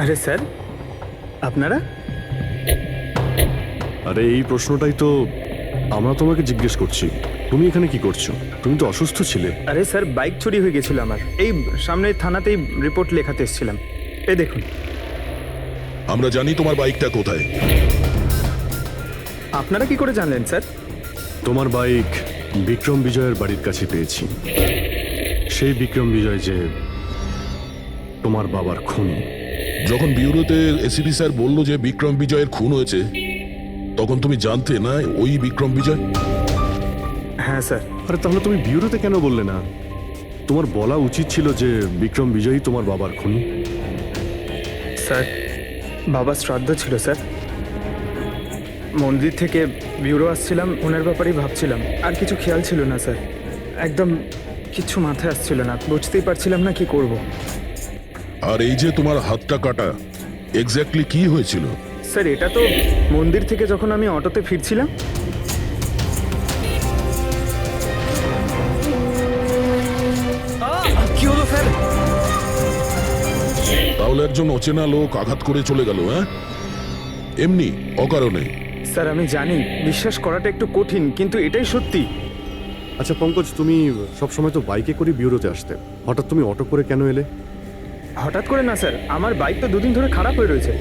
আরে স্যার, আপনারা? আরে এই প্রশ্নটাই তো আমরা তোমাকে জিজ্ঞেস করছি। তুমি এখানে কি করছো? তুমি তো অসুস্থ ছিলে। আরে স্যার, বাইক চুরি হয়ে গেছিল আমার। এই সামনে থানাতেই রিপোর্ট লেখাতে এসেছিলাম। এই দেখুন। আমরা জানি তোমার বাইকটা কোথায়। আপনারা কি করে জানলেন স্যার? তোমার বাইক বিক্রম বিজয়ের বাড়ির কাছে পেয়েছি। সেই বিক্রম বিজয় যে তোমার বাবার খুনি। যখন ব্যুরোতে এসিপি স্যার বলল যে বিক্রম বিজয়ের খুন হয়েছে, তখন তুমি জানতে না ওই বিক্রম বিজয়? হ্যাঁ স্যার। আরে তাহলে তুমি ব্যুরোতে কেন বললে না? তোমার বলা উচিত ছিল যে বিক্রম বিজয়ই তোমার বাবার খুনি। স্যার, বাবার শ্রাদ্ধ ছিল স্যার। মন্দির থেকে ব্যুরো আসছিলাম, ওনার ব্যাপারেই ভাবছিলাম। আর কিছু খেয়াল ছিল না স্যার। একদম কিছু মাথায় আসছিল না, বুঝতেই পারছিলাম না কি করব। আর এই যে তোমার হাতটা কাটা, এক্স্যাক্টলি কি হয়েছিল? স্যার, এটা তো মন্দির থেকে যখন আমি অটোতে ফিরছিলাম। কি হলো স্যার? তাহলে একজন অচেনা লোক আঘাত করে চলে গেল, হ্যাঁ? এমনি অকারণে? স্যার, আমি জানি বিশ্বাস করাটা একটু কঠিন, কিন্তু এটাই সত্যি। আচ্ছা পঙ্কজ, তুমি সবসময় তো বাইকে করে ব্যুরোতে আসতে, হঠাৎ তুমি অটো করে কেন এলে? হঠাৎ করে না স্যার, আমার বাইক তো দুদিন ধরে খারাপ হয়ে রয়েছে।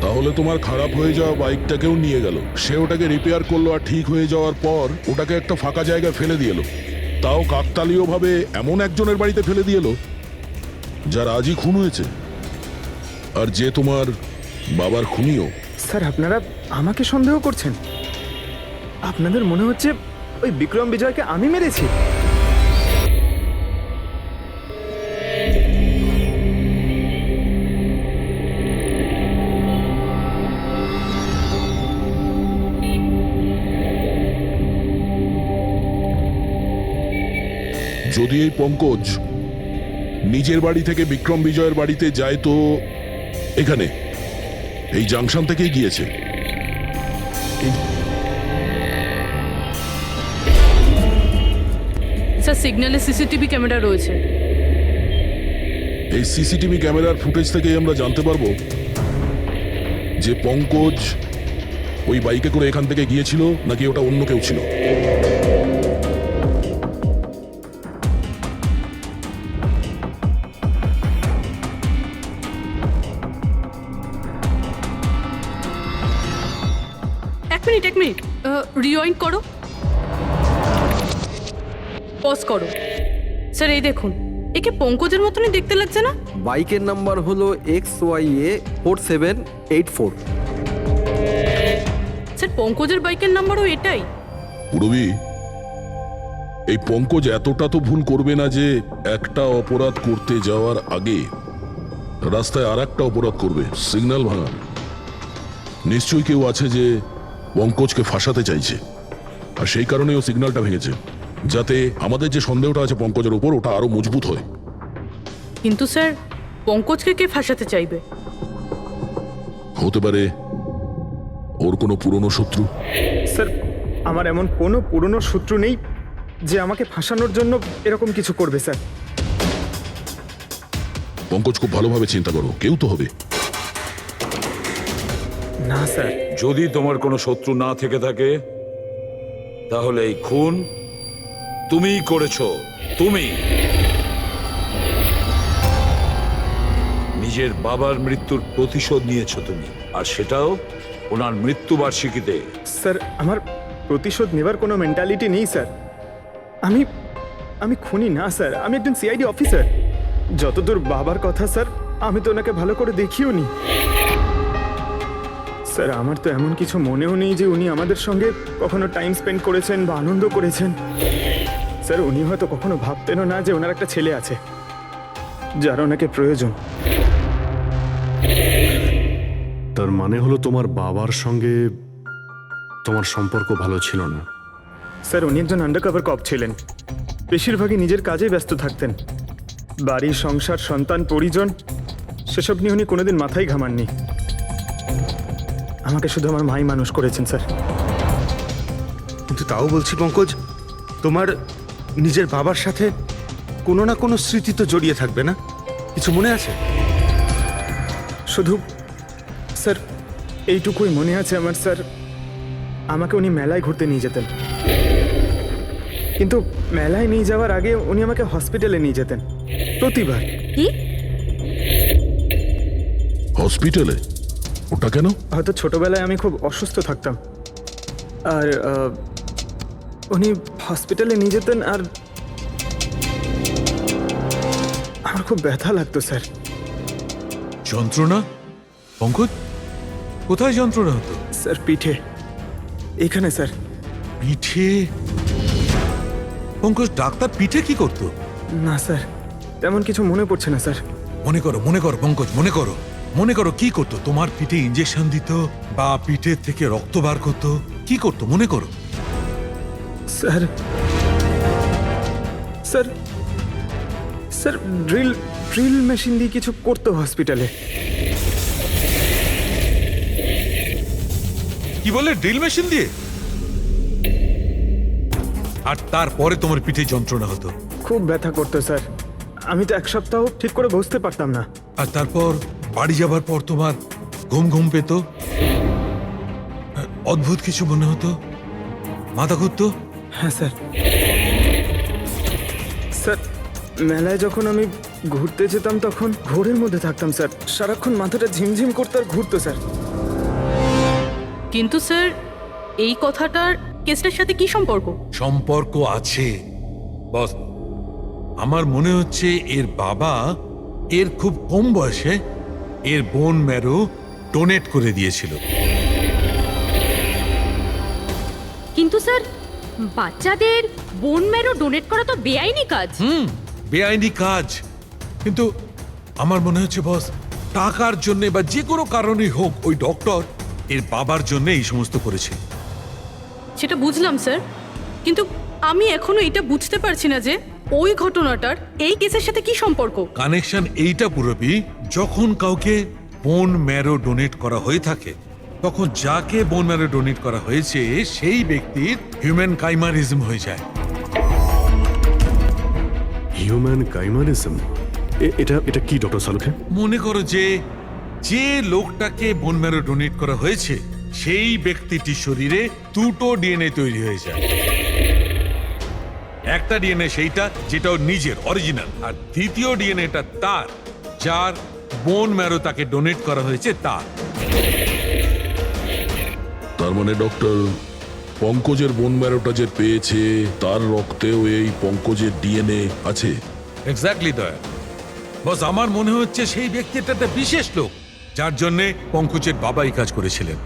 তাহলে তোমার খারাপ হয়ে যাওয়া বাইকটাকেও নিয়ে গেল। সে ওটাকে রিপেয়ার করলো, আর ঠিক হয়ে যাওয়ার পর ওটাকে একটা ফাঁকা জায়গায় ফেলে দিয়ে এলো। তাও কাকতালীয় ভাবে এমন একজনের বাড়িতে ফেলে দিয়ে এলো যার আজই খুন হয়েছে, আর যে তোমার বাবার খুনিও। স্যার, আপনারা আমাকে সন্দেহ করছেন? আপনাদের মনে হচ্ছে ওই বিক্রম বিজয়কে আমি মেরেছি? যদি এই পঙ্কজ নিজের বাড়ি থেকে বিক্রম বিজয়ের বাড়িতে যায়, তো এখানে এই জাংশন থেকেই গিয়েছে। স্যার, সিগন্যালে সিসিটিভি ক্যামেরা রয়েছে। এই সিসিটিভি ক্যামেরার ফুটেজ থেকেই আমরা জানতে পারবো যে পঙ্কজ ওই বাইকে করে এখান থেকে গিয়েছিল নাকি ওটা অন্য কেউ ছিল। এক মিনিট রিওয়াইন্ড করো, পজ করো। স্যার, এই দেখুন, একে পঙ্কজের মতনই দেখতে লাগছে না? বাইকের নাম্বার হলো XYA4784। স্যার, পঙ্কজের বাইকের নাম্বারও এটাই। পুরবি, এই পঙ্কজ এতটা তো ভুল করবে না যে একটা অপরাধ করতে যাওয়ার আগে রাস্তায় আর একটা অপরাধ করবে, সিগন্যাল ভাঙা। নিশ্চয়ই কেউ আছে যে পঙ্কজকে ফাঁসাতে চাইছে, আর সেই কারণেই ও সিগন্যালটা ভেঙেছে, যাতে আমাদের যে সন্দেহটা আছে পঙ্কজের উপর, ওটা আরো মজবুত হয়। কিন্তু স্যার, পঙ্কজকে কে ফাঁসাতে চাইবে? হতে পারে ওর কোনো পুরনো শত্রু। স্যার, আমার এমন কোনো পুরনো শত্রু নেই যে আমাকে ফাঁসানোর জন্য এরকম কিছু করবে স্যার। পঙ্কজ, খুব ভালোভাবে চিন্তা করো, কেউ তো হবে। না স্যার। যদি তোমার কোনো শত্রু না থেকে থাকে, তাহলে এই খুন তুমিই করেছো। তুমি নিজের বাবার মৃত্যুর প্রতিশোধ নিয়েছো তুমি, আর সেটাও ওনার মৃত্যুবার্ষিকীতে। স্যার, আমার প্রতিশোধ নেবার কোনো মেন্টালিটি নেই স্যার। আমি খুনি না স্যার, আমি একজন সিআইডি অফিসার। যতদূর বাবার কথা স্যার, আমি তো ওনাকে ভালো করে দেখিও নি স্যার। আমার তো এমন কিছু মনেও নেই যে উনি আমাদের সঙ্গে কখনো টাইম স্পেন্ড করেছেন বা আনন্দ করেছেন। স্যার, উনি হয়তো কখনো ভাবতেনও না যে ওনার একটা ছেলে আছে যার ওনাকে প্রয়োজন। তার মানে হলো তোমার বাবার সঙ্গে তোমার সম্পর্ক ভালো ছিল না? স্যার, উনি একজন আন্ডারকভার কপ ছিলেন। বেশিরভাগই নিজের কাজে ব্যস্ত থাকতেন। বাড়ি, সংসার, সন্তান, পরিজন, সেসব নিয়ে উনি কোনোদিন মাথায় ঘামাননি। আমাকে শুধু আমার মাই মানুষ করেছেন স্যার। কিন্তু তাও বলছি পঙ্কজ, তোমার নিজের বাবার সাথে কোনো না কোনো স্মৃতি তো জড়িয়ে থাকবে না? কিছু মনে আছে? শুধু স্যার এইটুকুই মনে আছে আমার, স্যার আমাকে উনি মেলায় ঘুরতে নিয়ে যেতেন, কিন্তু মেলায় নিয়ে যাওয়ার আগে উনি আমাকে হসপিটালে নিয়ে যেতেন প্রতিবার। কি? হসপিটালে? ওটা কেন? হয়তো ছোটবেলায় আমি খুব অসুস্থ থাকতাম, আর উনি হসপিটালে নিয়ে যেতেন, আর আমার খুব ব্যথা লাগতো স্যার। যন্ত্রণা? পঙ্কজ, কোথায় যন্ত্রণা হতো? স্যার পিঠে, এখানে স্যার। পিঠে? পঙ্কজ, ডাক্তার পিঠে কি করতো? না স্যার, তেমন কিছু মনে পড়ছে না স্যার। মনে করো পঙ্কজ, মনে করো কি করতো? তোমার পিঠে ইঞ্জেকশন দিত, বা পিঠের থেকে রক্ত বার করতো? কি করতো মনে করো? Sir sir sir drill drill machine দিয়ে কিছু করতো হসপিটালে। কি বলে, ড্রিল মেশিন দিয়ে? আর তারপরে তোমার পিঠে যন্ত্রণা হতো? খুব ব্যথা করতো স্যার, আমি তো এক সপ্তাহ ঠিক করে বসতে পারতাম না। আর তারপর বাড়ি যাবার পর তোমার ঘুম ঘুম পেত, অদ্ভুত কিছু মনে হতো, মাথা ঘুরতো? হ্যাঁ স্যার। স্যার মেলায় যখন আমি ঘুরতে যেতাম তখন ঘোরের মধ্যে থাকতাম স্যার, সারাক্ষণ মাথাটা ঝিমঝিম করতে আর ঘুরতো স্যার। কিন্তু স্যার এই কথাটার কেসটার সাথে কি সম্পর্ক? সম্পর্ক আছে বস। আমার মনে হচ্ছে এর বাবা এর খুব কম বয়সে এর বোন ম্যারো ডোনেট করে দিয়েছিল। কিন্তু স্যার, বাচ্চাদের বোন ম্যারো ডোনেট করা তো বেআইনি কাজ। বেআইনি কাজ, কিন্তু আমার মনে হচ্ছে বস টাকার জন্য বা যে কোনো কারণেই হোক ওই ডক্টর এর বাবার জন্য এই সমস্ত করেছে। সেটা বুঝলাম স্যার, কিন্তু আমি এখনো এটা বুঝতে পারছি না যে ওই ঘটনাটার এই কেসের সাথে কি সম্পর্ক। কানেকশন এইটা পুরোপি, যখন কাউকে বোন ম্যারো ডোনেট করা হয়ে থাকে তখন যাকে বোন ম্যারো ডোনেট করা হয়েছে সেই ব্যক্তির হিউম্যান কাইমারিজম হয়ে যায়। হিউম্যান কাইমারিজম? এটা এটা কি ডক্টর সালুখে? মনে করো যে যে লোকটাকে বোন ম্যারো ডোনেট করা হয়েছে সেই ব্যক্তিটির শরীরে দুটো ডিএনএ তৈরি হয়ে যায়। একটা ডিএনএ সেইটা যেটা ওর নিজের অরিজিনাল, আর দ্বিতীয় ডিএনএটা তার যার বোন ম্যারো তাকে ডোনেট করা হয়েছে তার। তার মানে ডক্টর, পঙ্কজের বোন ম্যারোটা যে পেয়েছে তার রক্তেও এই পঙ্কজের ডিএনএ আছে। এক্স্যাক্টলি দয়া বস, আমার মনে হচ্ছে সেই ব্যক্তিটা একটা বিশেষ লোক যার জন্য পঙ্কজের বাবা এই কাজ করেছিলেন।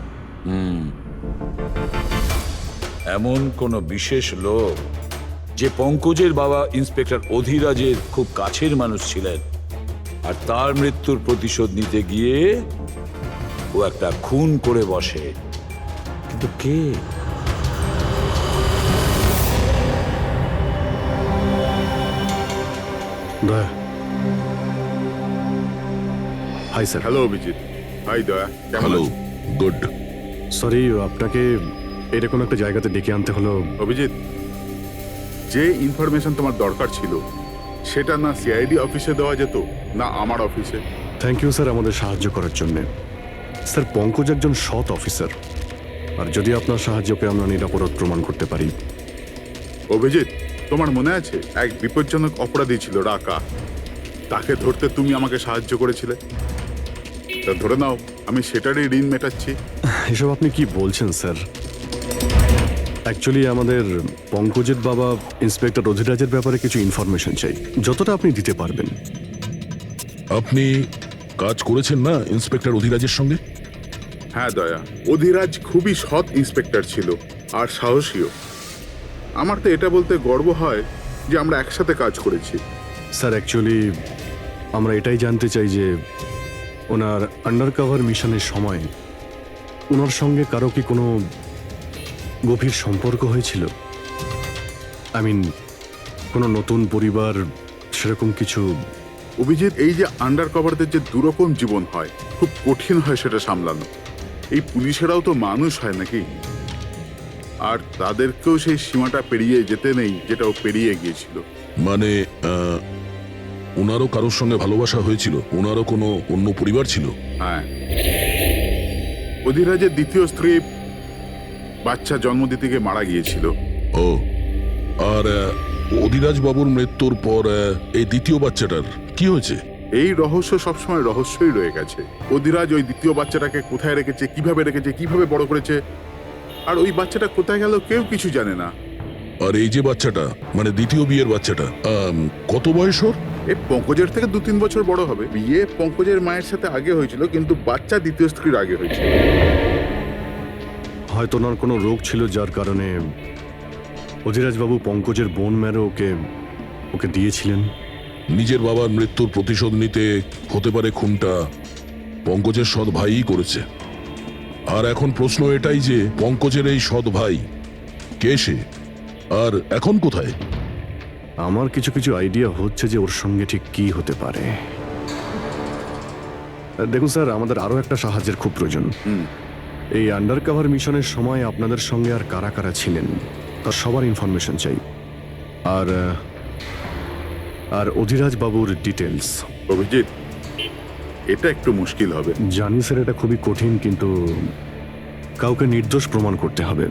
এমন কোন বিশেষ লোক যে পঙ্কজের বাবা ইন্সপেক্টর অধিরাজের খুব কাছের মানুষ ছিলেন, আর তার মৃত্যুর প্রতিশোধ নিতে গিয়ে ও একটা খুন করে বসে। কিন্তু কে? Daya. Hi sir. Hello Abhijit. Hi Daya, কেমন হ্যালো, আছো? গুড। সরি, আপনাকে এরকম একটা জায়গাতে ডেকে আনতে হলো। অভিজিৎ, যে ইনফরমেশন তোমার দরকার ছিল সেটা না সিআইডি অফিসে দেওয়া যেত না আমার অফিসে। থ্যাংক ইউ স্যার আমাদের সাহায্য করার জন্য। স্যার পঙ্কজ একজন সৎ অফিসার, আর যদি আপনার সাহায্যকে আমরা নিরাপরাধ প্রমাণ করতে পারি। অভিজিৎ, তোমার মনে আছে এক বিপজ্জনক অপরাধী ছিল রাকা, তাকে ধরতে তুমি আমাকে সাহায্য করেছিলে। তা ধরে নাও আমি সেটারই ঋণ মেটাচ্ছি। এসব আপনি কি বলছেন স্যার? অ্যাকচুয়ালি আমাদের পঙ্কজের বাবা ইন্সপেক্টর অধিরাজের ব্যাপারে কিছু ইনফরমেশন চাই, যতটা আপনি দিতে পারবেন। আপনি কাজ করেছেন না ইন্সপেক্টর অধিরাজের সঙ্গে? হ্যাঁ দয়া, অধিরাজ খুবই সৎ ইন্সপেক্টর ছিল আর সাহসীও। আমার তো এটা বলতে গর্ব হয় যে আমরা একসাথে কাজ করেছি। স্যার অ্যাকচুয়ালি আমরা এটাই জানতে চাই যে ওনার আন্ডার কভার মিশনের সময় ওনার সঙ্গে কারো কি কোনো গভীর সম্পর্ক হয়েছিল? আই মিন কোনো নতুন পরিবার, সেরকম কিছু? অভিজিৎ, এই যে আন্ডার কভারদের যে দুরকম জীবন হয়, খুব কঠিন হয় সেটা সামলানো। এই পুলিশেরাও তো মানুষ হয় নাকি, আর তাদেরকেও সেই সীমাটা পেরিয়ে যেতে নেই যেটা ও পেরিয়ে গিয়েছিল। মানে ওনারও কারোর সঙ্গে ভালোবাসা হয়েছিল? ওনারও কোনো অন্য পরিবার ছিল? হ্যাঁ, অধিরাজের দ্বিতীয় স্ত্রী বাচ্চা জন্ম দিতে গিয়ে মারা গিয়েছিল। ও, আর অধিরাজ বাবুর মৃত্যুর পর এই দ্বিতীয় বাচ্চাটার কি হয়েছে? এই রহস্য সবসময় রহস্যই রয়ে গেছে। অধিরাজ ওই দ্বিতীয় বাচ্চাটাকে কোথায় রেখেছে, কিভাবে বড় করেছে, আর ওই বাচ্চাটা কোথায় গেল কেউ কিছু জানে না। আর এই যে বাচ্চাটা, মানে দ্বিতীয় বিয়ের বাচ্চাটা, কত বয়স ওর? এ পঙ্কজের থেকে 2-3 বছর বড় হবে। বিয়ে পঙ্কজের মায়ের সাথে আগে হয়েছিল, কিন্তু বাচ্চা দ্বিতীয় স্ত্রীর আগে হয়েছিল। হয়তো ওনার কোনো রোগ ছিল যার কারণে অধিরাজবাবু পঙ্কজের বোন ম্যারো ওকে দিয়েছিলেন। নিজের বাবার মৃত্যুর প্রতিশোধ নিতে হতে পারে খুনটা পঙ্কজের সৎ ভাইই করেছে। আর এখন প্রশ্ন এটাই যে পঙ্কজের এই সৎ ভাই কে সে, আর এখন কোথায়? আমার কিছু কিছু আইডিয়া হচ্ছে যে ওর সঙ্গে ঠিক কি হতে পারে। দেখুন স্যার, আমাদের আরো একটা সাহায্যের খুব প্রয়োজন। এই আন্ডার কভার মিশনের সময় আপনাদের সঙ্গে আর কারা কারা ছিলেন তার সবার ইনফরমেশন চাই, আর অধিরাজ বাবুর ডিটেলস। অভিজিৎ, এটা একটু মুশকিল হবে। জানি স্যার, এটা খুবই কঠিন, কিন্তু কাউকে নির্দোষ প্রমাণ করতে হবে।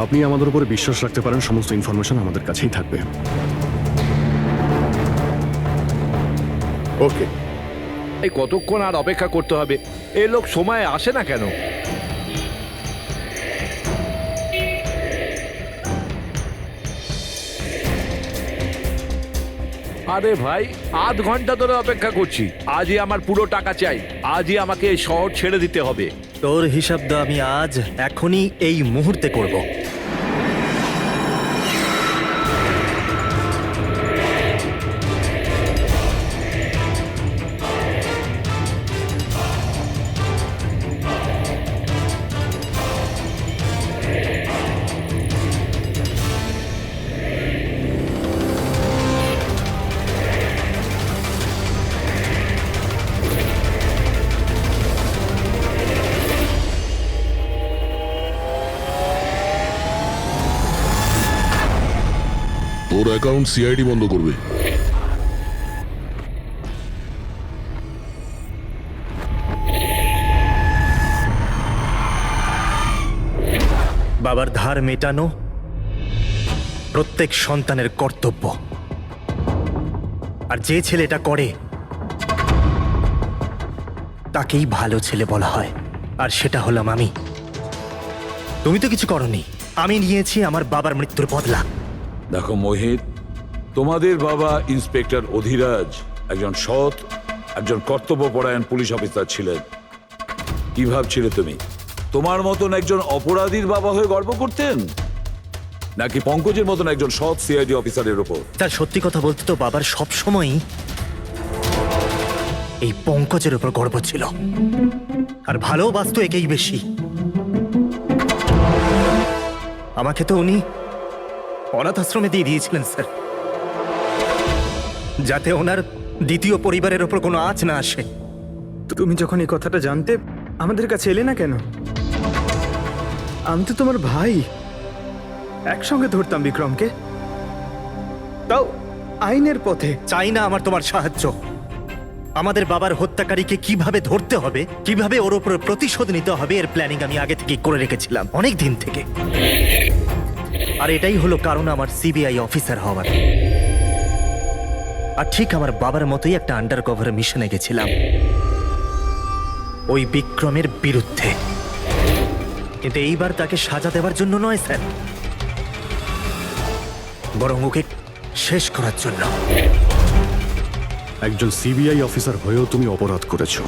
আপনি আমাদের উপরে বিশ্বাস রাখতে পারেন, সমস্ত ইনফরমেশন আমাদের কাছেই থাকবে। ওকে। এই কতক্ষণ আর অপেক্ষা করতে হবে? এই লোক সময় আসে না কেন? আরে ভাই, আধ ঘন্টা ধরে অপেক্ষা করছি। আজই আমার পুরো টাকা চাই। আজই আমাকে এই শহর ছেড়ে দিতে হবে। তোর হিসাব তো আমি আজ এখনই এই মুহূর্তে করব। তোর অ্যাকাউন্ট সিআইডি বন্ধ করবে। বাবার ধার মেটানো প্রত্যেক সন্তানের কর্তব্য, আর যে ছেলে এটা করে তাকেই ভালো ছেলে বলা হয়, আর সেটা হলাম আমি। তুমি তো কিছু করনি, আমি নিয়েছি আমার বাবার মৃত্যুর বদলা। দেখো মোহিত, তোমাদের বাবা ইন্সপেক্টর অধিরাজ একজন সৎ, একজন কর্তব্যপরায়ণ পুলিশ অফিসার ছিলেন। কি ভাবছিলে তুমি তোমার মতন একজন অপরাধীর বাবা হয়ে গর্ব করতেন, নাকি পঙ্কজের মতন একজন সৎ সিআইডি অফিসারের উপর? তার সত্যি কথা বলতে তো বাবার সব সময়ই এই পঙ্কজের উপর গর্ব ছিল, আর ভালোবাসতো একেই বেশি। আমাকে তো উনি অনাথ আশ্রমে দিয়ে দিয়েছিলেন স্যার, যাতে ওনার দ্বিতীয় পরিবারের ওপর কোনো আঁচ না আসে। তুমি যখন এই কথাটা জানতে আমাদের কাছে এলে না কেন? আমি তো তোমার ভাই, একসঙ্গে ধরতাম বিক্রমকে, তাও আইনের পথে। চাই না আমার তোমার সাহায্য। আমাদের বাবার হত্যাকারীকে কিভাবে ধরতে হবে, কিভাবে ওর উপর প্রতিশোধ নিতে হবে, এর প্ল্যানিং আমি আগে থেকে করে রেখেছিলাম, অনেক দিন থেকে। আর এটাই হলো কারণ আমার সিবিআই অফিসার হওয়ার। আর ঠিক আমার বাবার মতোই একটা আন্ডার কভার মিশনে গেছিলাম ওই বিক্রমের বিরুদ্ধে, কিন্তু এইবার তাকে সাজা দেওয়ার জন্য নয় স্যার, বরং ওকে শেষ করার জন্য। একজন সিবিআই অফিসার হয়েও তুমি অপরাধ করেছো।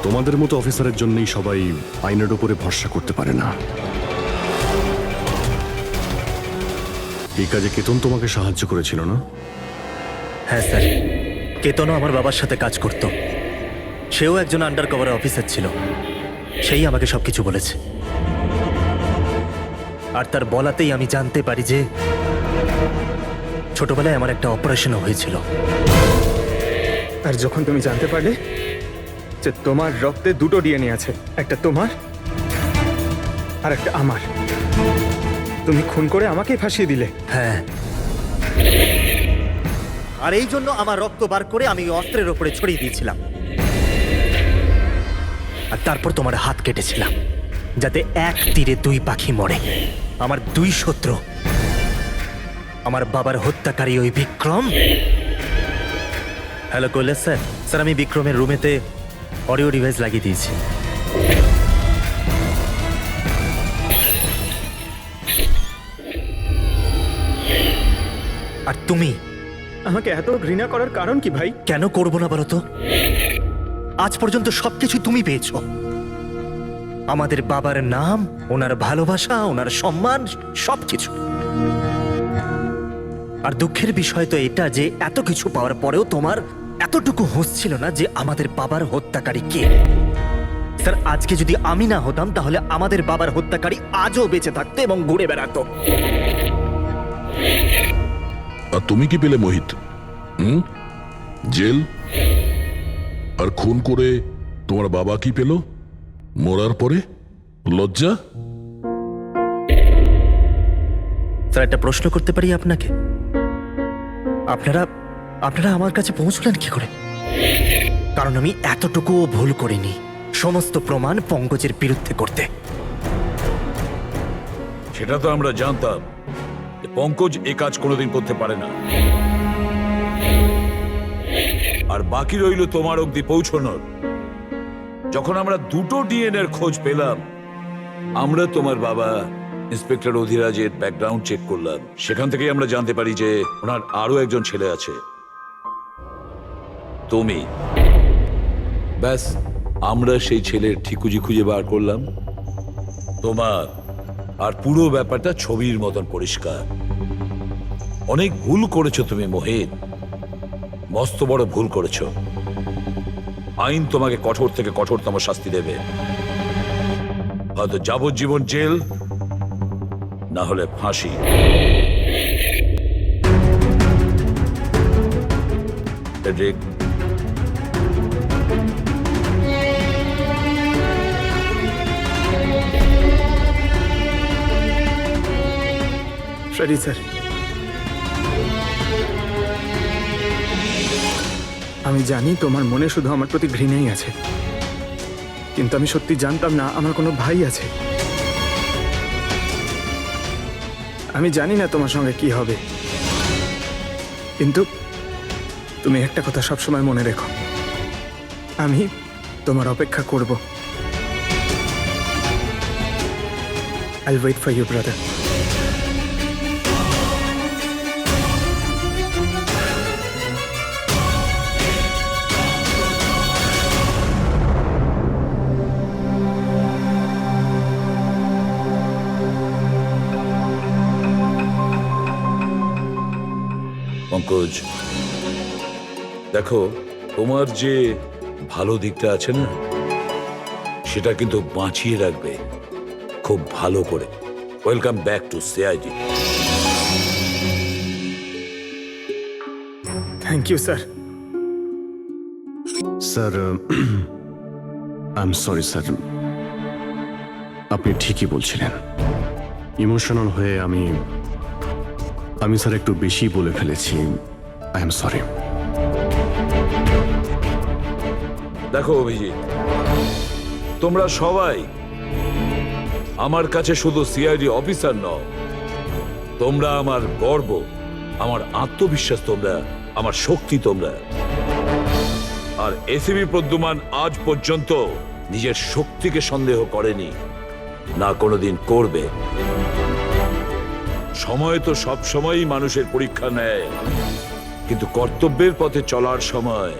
তোমাদের মতো অফিসারের জন্যই সবাই আইনের উপরে ভরসা করতে পারে না। এই কাজে কেতন তোমাকে সাহায্য করেছিল না? হ্যাঁ স্যার, কেতনও আমার বাবার সাথে কাজ করত। সেও একজন আন্ডার কভার অফিসার ছিল, সেই আমাকে সবকিছু বলেছে। আর তার বলাতেই আমি জানতে পারি যে ছোটবেলায় আমার একটা অপারেশনও হয়েছিল। আর যখন তুমি জানতে পারলে যে তোমার রক্তে দুটো ডিএনএ আছে, একটা তোমার আর একটা আমার, তুমি খুন করে আমাকেই ফাঁসিয়ে দিলে। হ্যাঁ, আর এই জন্য আমার রক্ত বার করে আমি ওই অস্ত্রের ওপরে ছড়িয়ে দিয়েছিলাম। আর তারপর তোমার হাত কেটেছিলাম, যাতে এক তীরে দুই পাখি মরে। আমার দুই শত্রু, আমার বাবার হত্যাকারী ওই Vikram. Hello Kailash sir. Sir, আমি বিক্রমের রুমেতে অডিও ডিভাইস লাগিয়ে দিয়েছি। আর তুমি আমাকে এত ঘৃণা করার কারণ কি ভাই? কেন করবো না বলো তো? আজ পর্যন্ত সবকিছু তুমি পেয়েছো। আমাদের বাবার নাম, ওনার ভালোবাসা, ওনার সম্মান, সবকিছু। আর দুঃখের বিষয় তো এটা যে এত কিছু পাওয়ার পরেও তোমার এতটুকু হুঁশ ছিল না যে আমাদের বাবার হত্যাকারী কে। স্যার, আজকে যদি আমি না হতাম তাহলে আমাদের বাবার হত্যাকারী আজও বেঁচে থাকতো এবং ঘুরে বেড়াতো। আর তুমি কি পেলে মোহিত? জেল? আর খুন করে তোমার বাবা কি পেল মরার পরে? লজ্জা? স্যার, একটা প্রশ্ন করতে পারি আপনাকে? আপনারা আমার কাছে পৌঁছলেন কি করে? কারণ আমি এতটুকুও ভুল করিনি সমস্ত প্রমাণ পঙ্কজের বিরুদ্ধে করতে। সেটা তো আমরা জানতাম যে পঙ্কজ এ কাজ কোনোদিন করতে পারে না। আর বাকি রইল তোমার অবধি পৌঁছানোর। যখন আমরা দুটো ডিএনএর খোঁজ পেলাম, আমরা তোমার বাবা ইন্সপেক্টর অধিরাজের ব্যাকগ্রাউন্ড চেক করলাম। সেখান থেকেই আমরা জানতে পারি যে ওনার আরো একজন ছেলে আছে, তুমি। ব্যাস, আমরা সেই ছেলের ঠিকুজি খুঁজে বার করলাম তোমার। আর পুরো ব্যাপারটা ছবির মতন পরিষ্কার। অনেক ভুল করেছো তুমি মোহিত, মস্ত বড় ভুল করেছো। আইন তোমাকে কঠোর থেকে কঠোরতম শাস্তি দেবে, হয়তো যাবজ্জীবন জেল, না হলে ফাঁসি। ফ্রেডরিক, সরি স্যার, আমি জানি তোমার মনে শুধু আমার প্রতি ঘৃণাই আছে, কিন্তু আমি সত্যি জানতাম না আমার কোনো ভাই আছে। আমি জানি না তোমার সঙ্গে কি হবে, কিন্তু তুমি একটা কথা সবসময় মনে রেখো, আমি তোমার অপেক্ষা করব। I'll wait for you, brother. Pankaj, দেখো, তোমার যে ভালো দিকটা আছে না, সেটা কিন্তু বাঁচিয়ে রাখবে খুব ভালো করে। Welcome back to CID. Thank you sir. Sir, I am sorry sir, আপনি ঠিকই বলছিলেন। ইমোশনাল হয়ে আমি স্যার একটু বেশি বলে ফেলেছি। I am sorry. দেখো অভিজিৎ, তোমরা সবাই আমার কাছে শুধু সিআইডি অফিসার নও, তোমরা আমার গর্ব, আমার আত্মবিশ্বাস, তোমরা আমার শক্তি। তোমরা আর এসিবি প্রদ্যুমান আজ পর্যন্ত নিজের শক্তিকে সন্দেহ করেনি, না কোনোদিন করবে। সময় তো সব সময়ই মানুষের পরীক্ষা নেয়, কিন্তু কর্তব্যের পথে চলার সময়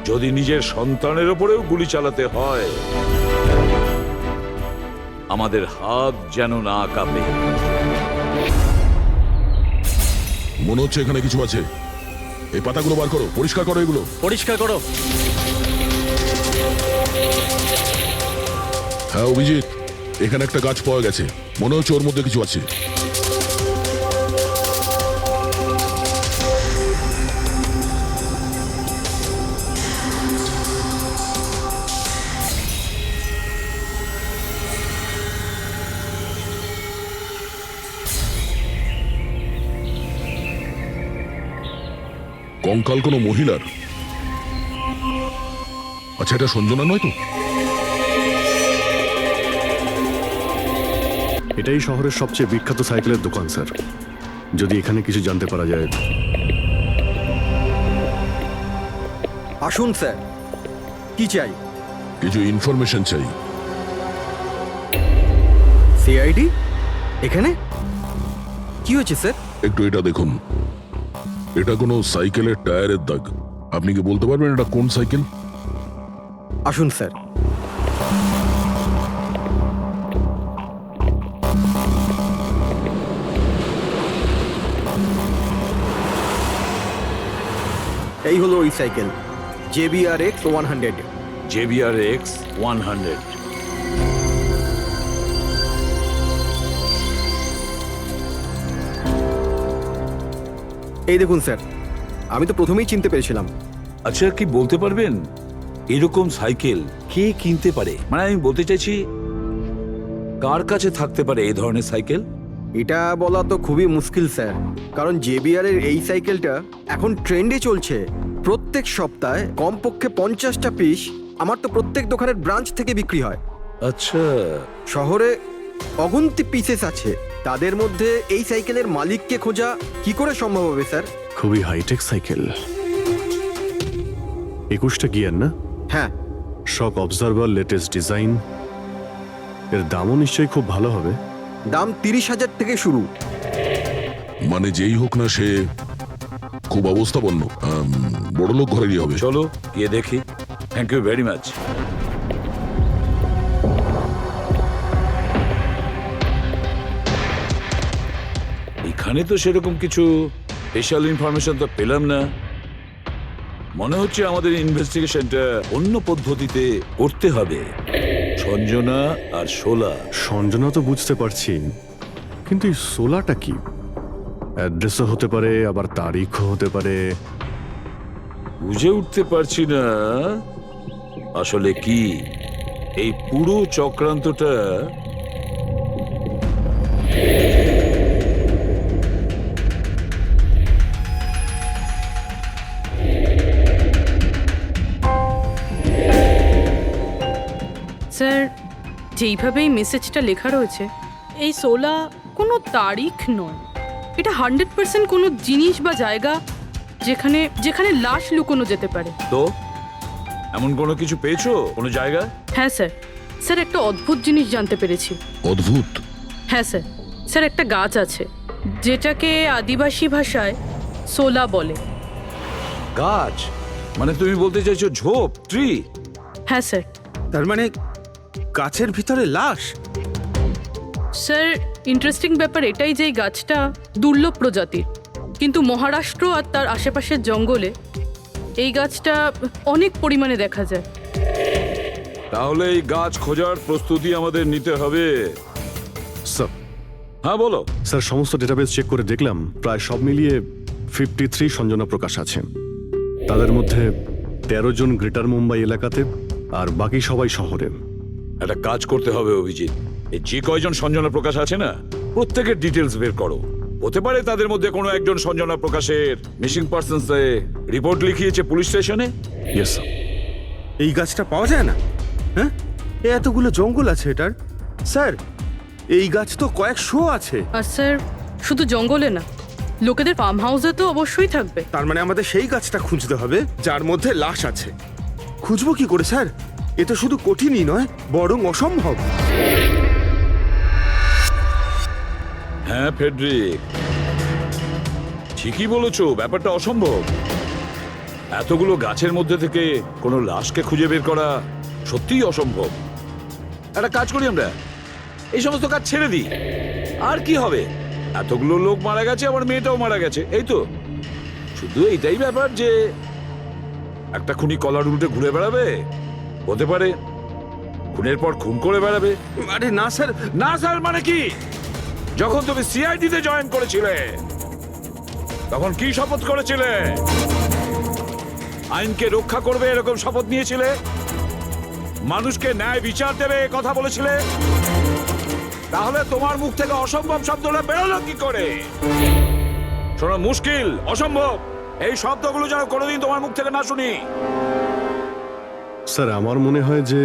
যদি নিজের সন্তানের উপরেও গুলি চালাতে হয়, আমাদের হাত যেন না কাঁপে। মনে হচ্ছে এখানে কিছু আছে। এই পাতাগুলো বার করো, পরিষ্কার করো এগুলো। পরিষ্কার করো। হ্যাঁ অভিজিৎ, এখানে একটা গাছ পাওয়া গেছে, মনে হচ্ছে ওর মধ্যে কিছু আছে। কঙ্কাল কোনো মহিলার। আচ্ছা, এটা সঞ্জনা নয় তো? এটাই শহরের সবচেয়ে বিখ্যাত সাইকেলের দোকান স্যার। যদি এখানে কিছু জানতে পারা যায়। আসুন স্যার, কি চাই? কিছু ইনফরমেশন চাই। সিআইডি এখানে কি হয়েছে স্যার? একটু এটা দেখুন, এটা কোনো সাইকেলের টায়ারের দাগ। আপনি কি বলতে পারবেন এটা কোন সাইকেল? আসুন স্যার। এই হলো ওই সাইকেল, JBRX 100। JBRX 100। এই দেখুন স্যার, আমি তো প্রথমেই চিনতে পেরেছিলাম। আচ্ছা, কি বলতে পারবেন এরকম সাইকেল কে কিনতে পারে? মানে আমি বলতে চাইছি, কার কাছে থাকতে পারে এই ধরনের সাইকেল? এটা বলা তো খুবই মুশকিল স্যার, কারণ JBR এর এই সাইকেলটা এখন ট্রেন্ডে চলছে। প্রত্যেক সপ্তাহে কমপক্ষে 50টা পিস আমার তো প্রত্যেক দোকানের ব্রাঞ্চ থেকে বিক্রি হয়। আচ্ছা, শহরে অগুন্তি পিসেস আছে, তাদের মধ্যে এই সাইকেলের মালিককে খোঁজা কি করে সম্ভব হবে স্যার? খুবই হাইটেক সাইকেল। 21টা গিয়ার না? হ্যাঁ। শক অবজারভার, লেটেস্ট ডিজাইন। এর দামও নিশ্চয়ই খুব ভালো হবে। দাম 30,000 থেকে শুরু। মানে যেই হোক না, সে খুব অবস্থাপন্ন, বড়লোক ঘরেরই হবে। চলো গিয়ে দেখি। Thank you very much. এখানে তো সেরকম কিছু স্পেশাল ইনফরমেশন তো পেলাম না। মনে হচ্ছে আমাদের ইনভেস্টিগেশনটা অন্য পদ্ধতিতে করতে হবে। সঞ্জনা আর শোলা। সঞ্জনা তো বুঝতে পারছি, কিন্তু এই সোলাটা কি? অ্যাড্রেসও হতে পারে, আবার তারিখও হতে পারে। বুঝে উঠতে পারছি না আসলে কি এই পুরো চক্রান্তটা। স্যার, যেইভাবে এই মেসেজটা লেখা রয়েছে, এই সোলা কোনো তারিখ নয়। এটা 100% কোনো জিনিস বা জায়গা যেখানে যেখানে লাশ লুকোনো যেতে পারে। তো এমন কোনো কিছু পেয়েছো, কোনো জায়গা? হ্যাঁ স্যার। স্যার, একটা অদ্ভুত জিনিস জানতে পেরেছি। অদ্ভুত? হ্যাঁ স্যার। স্যার, একটা গাছ আছে যেটাকে আদিবাসী ভাষায় সোলা বলে। গাছ? মানে তুমি বলতে চাইছো ঝোপ, ট্রি? হ্যাঁ স্যার। তার মানে গাছের ভিতরে লাশ? স্যার, ইন্টারেস্টিং ব্যাপার এটাই যে এই গাছটা দুর্লভ প্রজাতির, কিন্তু মহারাষ্ট্র আর তার আশেপাশের জঙ্গলে এই গাছটা অনেক পরিমাণে দেখা যায়। তাহলে এই গাছ খোঁজার প্রস্তুতি আমাদের নিতে হবে। স্যার। হ্যাঁ বলো। স্যার, সমস্ত ডেটাবেস চেক করে দেখলাম, প্রায় সব মিলিয়ে 53 সঞ্জনা প্রকাশ আছে। তাদের মধ্যে 13 জন গ্রেটার মুম্বাই এলাকাতে, আর বাকি সবাই শহরে। একটা কাজ করতে হবে অভিজিৎ, এই যে কয়জন সঞ্জনা প্রকাশ আছে না, প্রত্যেকের ডিটেলস বের করো। হতে পারে তাদের মধ্যে কোনো একজন সঞ্জনা প্রকাশের মিসিং পার্সনসে রিপোর্ট লিখিয়েছে পুলিশ স্টেশনে। Yes sir. এই গাছটা পাওয়া যায় না? হ্যাঁ, এতগুলো জঙ্গল আছে এটার। স্যার, এই গাছ তো কয়েকশো আছে। আর স্যার, শুধু জঙ্গলে না, লোকেদের ফার্ম হাউসে তো অবশ্যই থাকবে। তার মানে আমাদের সেই গাছটা খুঁজতে হবে যার মধ্যে লাশ আছে। খুঁজবো কি করে স্যার? এ তো শুধু কঠিনই নয়, বরং অসম্ভব। হ্যাঁ ফেডরিক, ঠিকই বলেছো, ব্যাপারটা অসম্ভব। এতগুলো গাছের মধ্যে থেকে কোনো লাশকে খুঁজে বের করা সত্যিই অসম্ভব। একটা কাজ করি, আমরা এই সমস্ত কাজ ছেড়ে দিই। আর কি হবে, এতগুলো লোক মারা গেছে, আবার মেয়েটাও মারা গেছে, এই তো। শুধু এইটাই ব্যাপার যে একটা খুনি কলার উল্টে ঘুরে বেড়াবে, হতে পারে খুনের পর খুন করে বেড়াবে। আরে না স্যার। না স্যার মানে কি? যখন তুমি সিআইডিতে জয়েন করেছিলে তখন কি শপথ করেছিলে? আইনকে রক্ষা করবে এরকম শপথ নিয়েছিলে? মানুষকে ন্যায় বিচার দেবে কথা বলেছিলে? তাহলে তোমার মুখ থেকে অসম্ভব শব্দটা বেরোলো কি করে? শোনা মুশকিল, অসম্ভব। এই শব্দগুলো যেন কোনোদিন তোমার মুখ থেকে না শুনি। স্যার আমার মনে হয় যে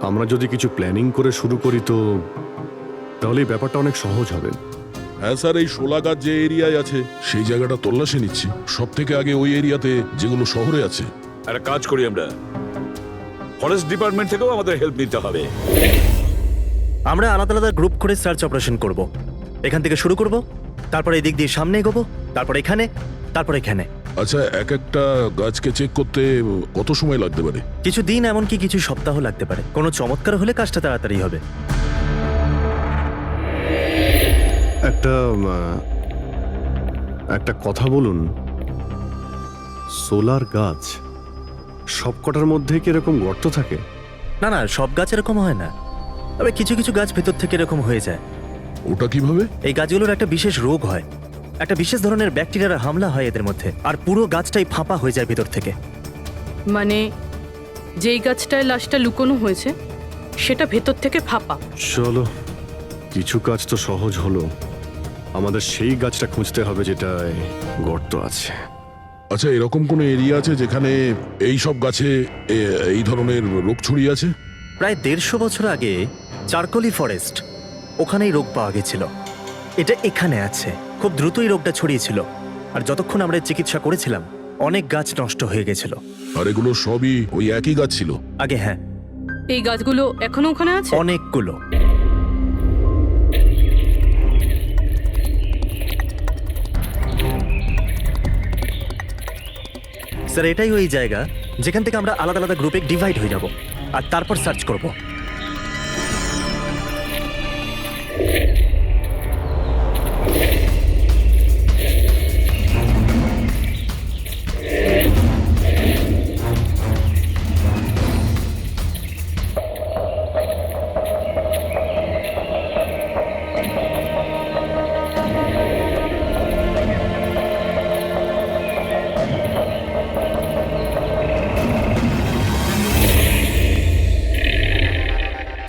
আমরা যদি কিছু প্ল্যানিং করে শুরু করি তো তাহলে এই ব্যাপারটা অনেক সহজ হবে। হ্যাঁ স্যার, এই শোলা গাছ যে এরিয়ায় আছে সেই জায়গাটা তল্লাশি নিচ্ছি। সব থেকে আগে ওই এরিয়াতে যেগুলো শহরে আছে। একটা কাজ করি আমরা, ফরেস্ট ডিপার্টমেন্ট থেকেও আমাদের হেল্প নিতে হবে। আমরা আলাদা আলাদা গ্রুপ করে সার্চ অপারেশন করব। এখান থেকে শুরু করব, তারপর এই দিক দিয়ে সামনে এগোবো, তারপর এখানে, তারপর এখানে। আচ্ছা, এক একটা গাছকে চেক করতে কত সময় লাগতে পারে? কিছু দিন, এমনকি কিছু সপ্তাহ লাগতে পারে। কোনো চমৎকার হলে কাজটা তাড়াতাড়ি হবে। একটা কথা বলুন, সোলার গাছ সবকটার মধ্যে কি এরকম গর্ত থাকে? না না, সব গাছ এরকম হয় না, তবে কিছু কিছু গাছ ভেতর থেকে এরকম হয়ে যায়। ওটা কিভাবে? এই গাছগুলোর একটা বিশেষ রোগ হয়, একটা বিশেষ ধরনের ব্যাকটেরিয়ার হামলা হয় এদের মধ্যে, আর পুরো গাছটাই ফাঁপা হয়ে যায় ভেতর থেকে। মানে যেই গাছটায় লাশটা লুকোনো হয়েছে সেটা ভেতর থেকে ফাঁপা। চলো, কিছু কাজ তো সহজ হলো, আমাদের সেই গাছটা খুঁজতে হবে যেটায় গর্ত আছে। আচ্ছা, এরকম কোনো এরিয়া আছে যেখানে এই সব গাছে এই ধরনের রোগ ছড়িয়ে আছে? প্রায় 150 বছর আগে চারকোলি ফরেস্ট, ওখানেই রোগ পাওয়া গেছিল। এটা এখানে আছে। খুব দ্রুতই রোগটা ছড়িয়েছিল, আর যতক্ষণ আমরা চিকিৎসা করেছিলাম অনেক গাছ নষ্ট হয়ে গেছিল। আর এগুলো সবই ওই একই গাছ ছিল আগে? হ্যাঁ। এই গাছগুলো এখনো ওখানে আছে? অনেকগুলো। স্যার, এটাই ওই জায়গা যেখান থেকে আমরা আলাদা আলাদা গ্রুপে ডিভাইড হয়ে যাব আর তারপর সার্চ করব।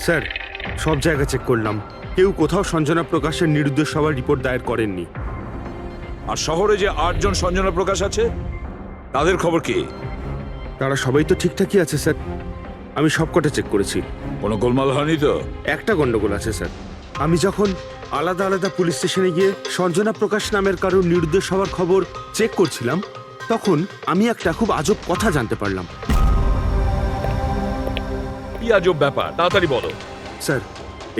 স্যার, সব জায়গা চেক করলাম, কেউ কোথাও সঞ্জনা প্রকাশের নিরুদ্দেশ হওয়ার রিপোর্ট দায়ের করেননি। আর শহরে যে 8 জন সঞ্জনা প্রকাশ আছে তাদের খবর কি? তারা সবাই তো ঠিকঠাকই আছে স্যার, আমি সবকটা চেক করেছি। কোনো গোলমাল হয়নি তো? একটা গন্ডগোল আছে স্যার। আমি যখন আলাদা আলাদা পুলিশ স্টেশনে গিয়ে সঞ্জনা প্রকাশ নামের কারোর নিরুদ্দেশ হওয়ার খবর চেক করছিলাম, তখন আমি একটা খুব আজব কথা জানতে পারলাম। কি আজব ব্যাপার, তাড়াতাড়ি বলো। স্যার,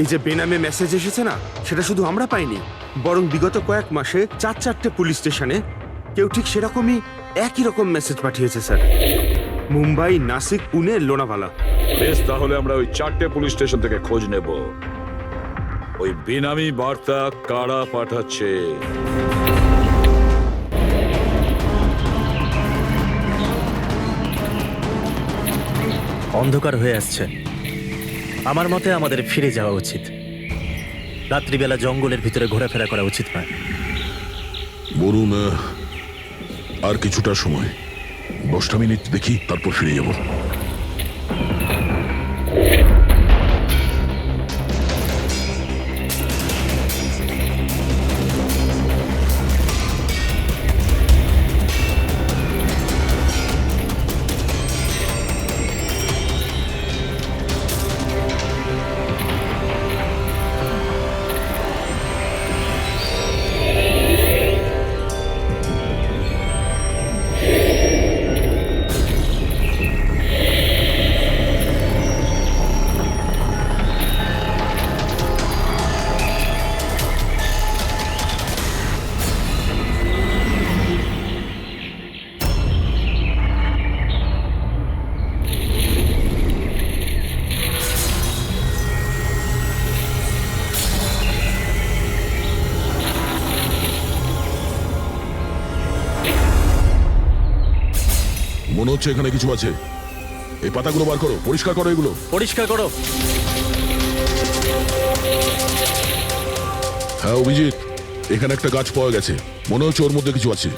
এই যে বেনামে মেসেজ এসেছে না, সেটা শুধু আমরা পাইনি, বরং বিগত কয়েক মাসে 4-4টে পুলিশ স্টেশনে কেউ ঠিক সেরকমই একই রকম মেসেজ পাঠিয়েছে স্যার। মুম্বাই, নাসিক, পুনে, লোনাভালা। বেশ, তাহলে আমরা ওই 4টে পুলিশ স্টেশন থেকে খোঁজ নেব ওই বেনামি বার্তা কারা পাঠাচ্ছে। অন্ধকার হয়ে আসছে, আমার মতে আমাদের ফিরে যাওয়া উচিত। রাত্রিবেলা জঙ্গলের ভিতরে ঘোরাফেরা করা উচিত নয়। বলুন, আর কিছুটা সময়, 10টা মিনিট দেখি, তারপর ফিরে যাব। মনে হচ্ছে এখানে কিছু আছে। এই পাতাগুলো বার করো, পরিষ্কার করো, এগুলো পরিষ্কার করো। হ্যাঁ অভিজিৎ, এখানে একটা গাছ পাওয়া গেছে, মনে হচ্ছে ওর মধ্যে কিছু আছে।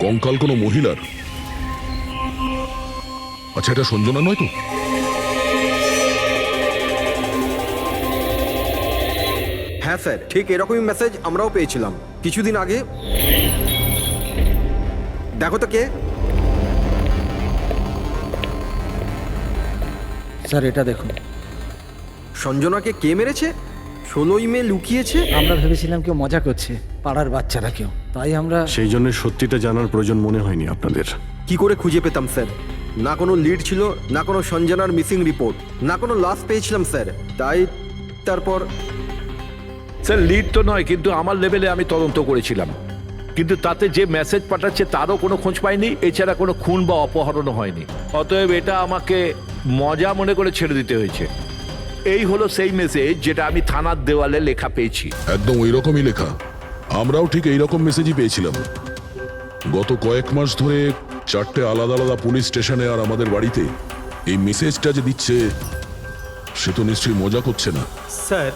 কঙ্কাল কোনো মহিলার? আচ্ছা, এটা সঞ্জনা নয় তো? হ্যাঁ স্যার, ঠিক এরকমই মেসেজ আমরাও পেয়েছিলাম কিছুদিন আগে। দেখো তো কে। স্যার এটা দেখুন। সঞ্জনাকে কে মেরেছে? 16ই মে লুকিয়েছে। আমরা ভেবেছিলাম কেউ মজা করছে, পাড়ার বাচ্চারা কেউ, তাই আমরা সেই জন্য সত্যিটা জানার প্রয়োজন মনে হয়নি আপনাদের। কি করে খুঁজে পেতাম স্যার? না কোনো লিড ছিল, না কোনো সঞ্জনার মিসিং রিপোর্ট, না কোনো লাশ পেয়েছিলাম স্যার। তাই তারপর স্যার লিড তো নয়, কিন্তু আমার লেভেলে আমি তদন্ত করেছিলাম, কিন্তু তাতে যে মেসেজ পাঠাচ্ছে তারও কোনো খোঁজ পাইনি, এছাড়া কোনো খুন বা অপহরণও হয়নি। অতএব এটা আমাকে মজা মনে করে ছেড়ে দিতে হয়েছে। এই হলো সেই মেসেজ যেটা আমি থানার দেওয়ালে লেখা পেয়েছি। একদম ওই রকমই লেখা। আমরাও ঠিক এই রকম মেসেজই পেয়েছিলাম। গত কয়েক মাস ধরে 4টে আলাদা আলাদা পুলিশ স্টেশনে আর আমাদের বাড়িতে এই মেসেজটা যে দিচ্ছে, সে তো নিশ্চয়ই মজা করছে না। স্যার,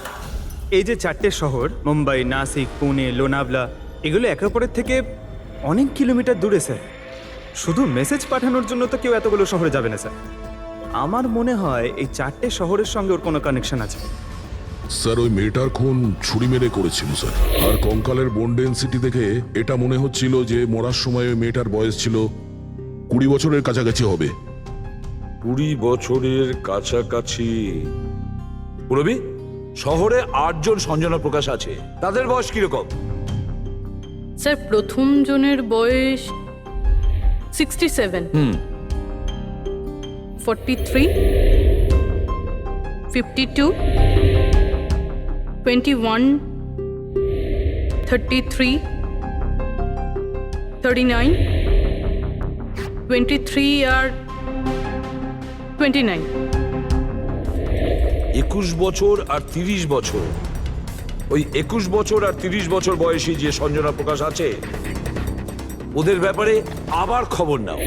এই যে 4টে শহর, মুম্বাই, নাসিক, পুনে, লোনাভলা, এগুলো একে অপরের থেকে অনেক কিলোমিটার দূরে স্যার। শুধু মেসেজ পাঠানোর জন্য তো কেউ এতগুলো শহরে যাবে না স্যার। আমার মনে হয় এই 4টে শহরের সঙ্গে ওর কোনো কানেকশন আছে। স্যার, ওই মেয়েটার খুন ছুরি মেরে করেছিল স্যার। আর কঙ্কালের বোন ডেন্সিটি দেখে এটা মনে হচ্ছিল যে মরার সময় ওই মেয়েটার বয়স ছিল 20 বছরের কাছাকাছি হবে। 20 বছরের কাছাকাছি? পুরবি, শহরে 8 জন সঞ্জনা প্রকাশ আছে, তাদের বয়স কিরকম? স্যার, প্রথম জনের বয়স 67, 43, 52, 21, 33, 39, 23 আর 29। 21 বছর আর 30 বছর। ওই 21 বছর আর 30 বছর বয়সী যে সঞ্জনা প্রকাশ আছে, ওদের ব্যাপারে আবার খবর নাও।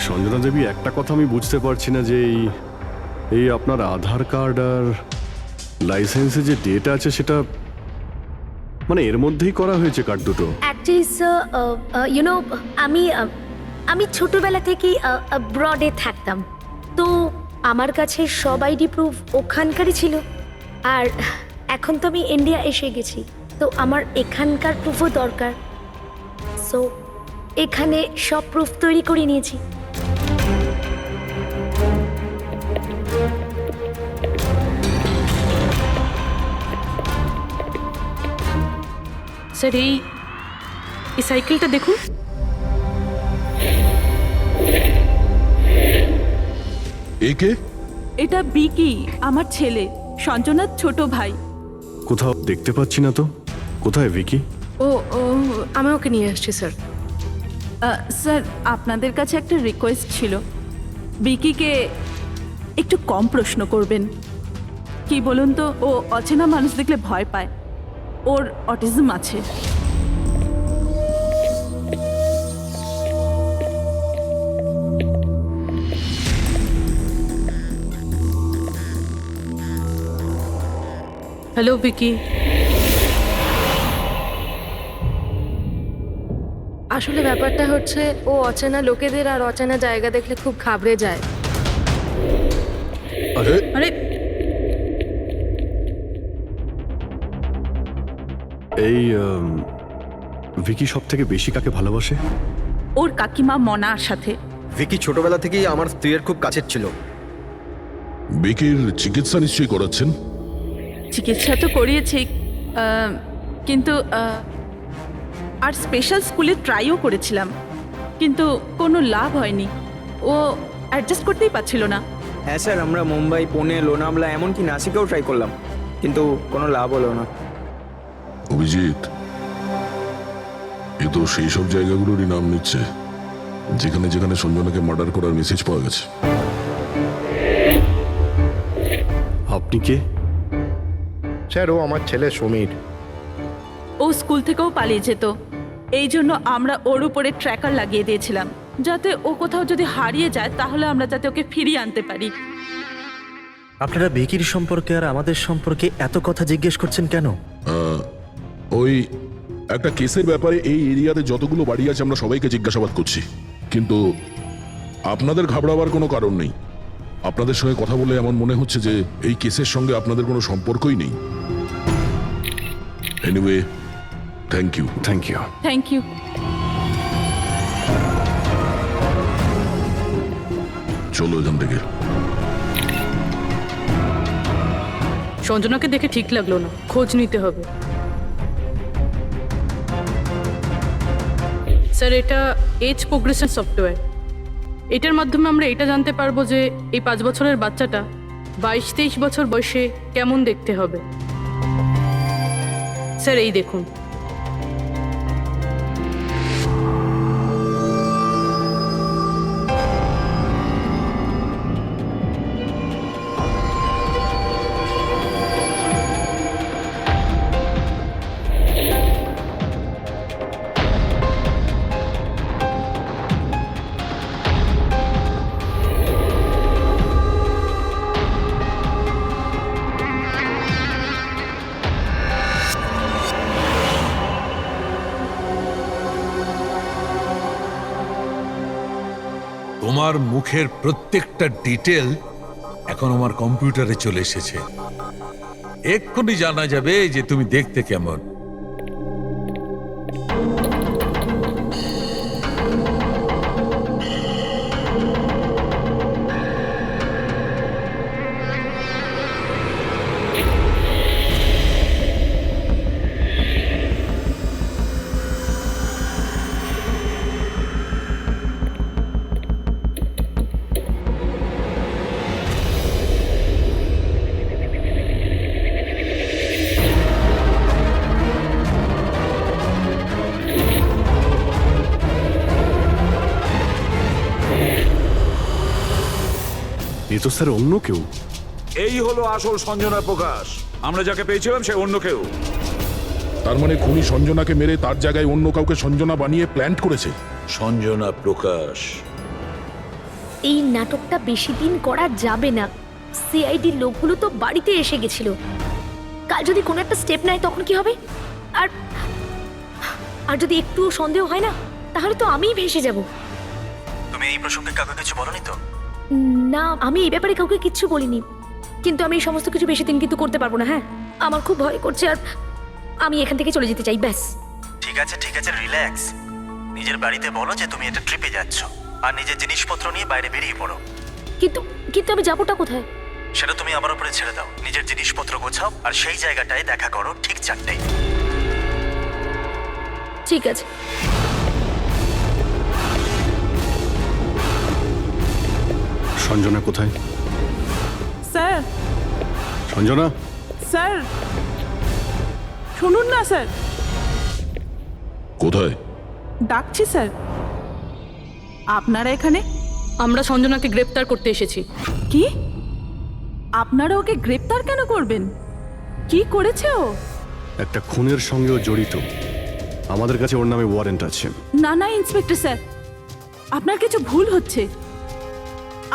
সঞ্জনা দেবী, একটা কথা আমি বুঝতে পারছি না যে এই আপনার আধার কার্ড আর লাইসেন্সে যে ডেট আছে সেটা মানে এর মধ্যেই করা হয়েছে কার্ড দুটো। অ্যাকচুয়ালি স্যার, আমি ছোটবেলা থেকেই ব্রডে থাকতাম, তো আমার কাছে সব আইডি প্রুফ ওখানকারই ছিল। আর এখন তো আমি ইন্ডিয়া এসে গেছি, তো আমার এখানকার প্রুফও দরকার। সো এখানে সব প্রুফ তৈরি করে নিয়েছি। স্যার, এই সাইকেলটা দেখুন। একে? এটা বিকি, আমার ছেলে, সঞ্জনার ছোট ভাই। কোথাও দেখতে পাচ্ছি না তো। কোথায় ভিকি? ও আমি ওকে নিয়ে আসছি স্যার। স্যার, আপনাদের কাছে একটা রিকোয়েস্ট ছিল, বিকিকে একটু কম প্রশ্ন করবেন। কি বলুন তো, ও অচেনা মানুষ দেখলে ভয় পায়, ওর অটিজম আছে। হ্যালো বিকি। আসলে ব্যাপারটা হচ্ছে, ও অচেনা লোকেদের আর অচেনা জায়গা দেখলে খুব ঘাবড়ে যায়। আরে আরে, এই ভিকি সব থেকে বেশি কাকে ভালোবাসে? ওর কাকিমা মনার সাথে। ভিকি ছোটবেলা থেকেই আমার স্ত্রীর খুব কাছের ছিল। বিকির চিকিৎসা নিশ্চয়ই করাচ্ছেন? চিকিৎসা তো করিয়েছি, কিন্তু আর স্পেশাল স্কুলে ট্রাইও করেছিলাম, কিন্তু কোনো লাভ হয়নি। ও অ্যাডজাস্ট করতেই পারছিল না। হ্যাঁ স্যার, আমরা মুম্বাই, পুনে, লোনাভলা, এমনকি নাসিকেও ট্রাই করলাম, কিন্তু কোনো লাভ হলো না। অভিজিৎ, এ তো সেই সব জায়গাগুলোরই নাম নিচ্ছে যেখানে যেখানে সঞ্জনাকে মার্ডার করার মেসেজ পাওয়া গেছে। আপনি কে? স্যার, ও আমার ছেলে সমীর। ও স্কুল থেকেও পালিয়ে যেত, এই জন্য আমরা ওর উপরে ট্র্যাকার লাগিয়ে দিয়েছিলাম, যাতে ও কোথাও যদি হারিয়ে যায় তাহলে আমরা যাতে ওকে ফিরিয়ে আনতে পারি। আপনারা ভিকির সম্পর্কে আর আমাদের সম্পর্কে এত কথা জিজ্ঞেস করছেন কেন? ওই একটা কেসের ব্যাপারে এই এরিয়াতে যতগুলো বাড়ি আছে আমরা সবাইকে জিজ্ঞাসাবাদ করছি, কিন্তু আপনাদের ঘাবড়াবার কোনো কারণ নেই। আপনাদের সঙ্গে কথা বলে এমন মনে হচ্ছে যে এই কেসের সঙ্গে আপনাদের কোনো সম্পর্কই নেই। Anyway, thank you. Thank you. Thank you. চলো এখান থেকে। সঞ্জনাকে দেখে ঠিক লাগলো না, খোঁজ নিতে হবে। স্যার, এটা এজ প্রোগ্রেশন সফটওয়্যার। এটার মাধ্যমে আমরা এটা জানতে পারবো যে এই 5 বছরের বাচ্চাটা 22-23 বছর বয়সে কেমন দেখতে হবে। স্যার, এই দেখুন। তোমার মুখের প্রত্যেকটা ডিটেল এখন আমার কম্পিউটারে চলে এসেছে। এক্ষুনি জানা যাবে যে তুমি দেখতে কেমন। এ তো স্যার অন্য কেউ। এই হলো আসল সঞ্জনা প্রকাশ। আমরা যাকে পেয়েছিলাম সে অন্য কেউ। তার মানে খুনি সঞ্জনাকে মেরে তার জায়গায় অন্য কাউকে সঞ্জনা বানিয়ে প্ল্যান করেছে। সঞ্জনা প্রকাশ। এই নাটকটা বেশি দিন করা যাবে না। সিআইডি লোকগুলো তো বাড়িতে এসে গেছিল। কাল যদি কোনো একটা স্টেপ নেয় তখন কি হবে? আর আর যদি একটুও সন্দেহ হয় না, তাহলে তো আমিই ভেসে যাব। তুমি এই প্রসঙ্গে কাউকে কিছু বলনি তো? না, আমি এই ব্যাপারে কাউকে কিচ্ছু বলিনি, কিন্তু আমি এই সমস্ত কিছু বেশি দিন কিন্তু করতে পারবো না। হ্যাঁ, আমার খুব ভয় করছে আর আমি এখান থেকে চলে যেতে চাই, ব্যাস। ঠিক আছে রিল্যাক্স। নিজের বাড়িতে বলো যে তুমি একটা ট্রিপে যাচ্ছ আর নিজের জিনিসপত্র নিয়ে বাইরে বেরিয়ে পড়ো। কিন্তু কিন্তু আমি যাবোটা কোথায়? সেটা তুমি আমার উপরে ছেড়ে দাও। নিজের জিনিসপত্র গোছাও আর সেই জায়গাটায় দেখা করো ঠিক 4টায়। ঠিক আছে। সঞ্জনা কোথায়? স্যার, সঞ্জনা? স্যার শুনুন না স্যার, কোথায়? ডাকছি স্যার। আপনারা এখানে? আমরা সঞ্জনাকে গ্রেপ্তার করতে এসেছি। কি? আপনারা ওকে গ্রেপ্তার কেন করবেন? কি করেছে ও? একটা খুনের সঙ্গেও জড়িত। আমাদের কাছে ওর নামে ওয়ারেন্ট আছে। না না ইন্সপেক্টর স্যার, আপনার কিছু ভুল হচ্ছে।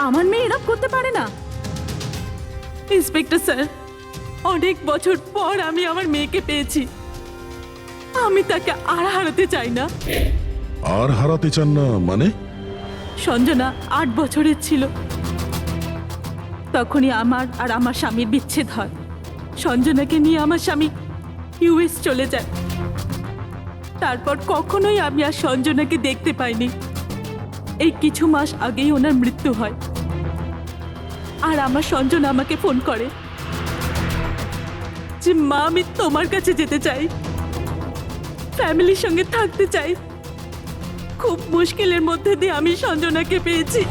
আমার মেয়ে এরকম করতে পারে না। ইন্সপেক্টর স্যার, অনেক বছর পর আমি আমার মেয়েকে পেয়েছি। আমি তাকে আর হারাতে চাই না। আর হারাতে চান না মানে? সঞ্জনা 8 বছরের ছিল, তখনই আমার আর আমার স্বামীর বিচ্ছেদ হয়। সঞ্জনাকে নিয়ে আমার স্বামী ইউএস চলে যায়। তারপর কখনোই আমি আর সঞ্জনাকে দেখতে পাইনি। এই কিছু মাস আগেই ওনার মৃত্যু হয়। আর আমার সঞ্জনা আমাকে ফোন করে যে মা, আমি তোমার কাছে যেতে চাই, ফ্যামিলির সঙ্গে থাকতে চাই। খুব মুশকিলের মধ্যে দিয়ে আমি সঞ্জনাকে পেয়েছি।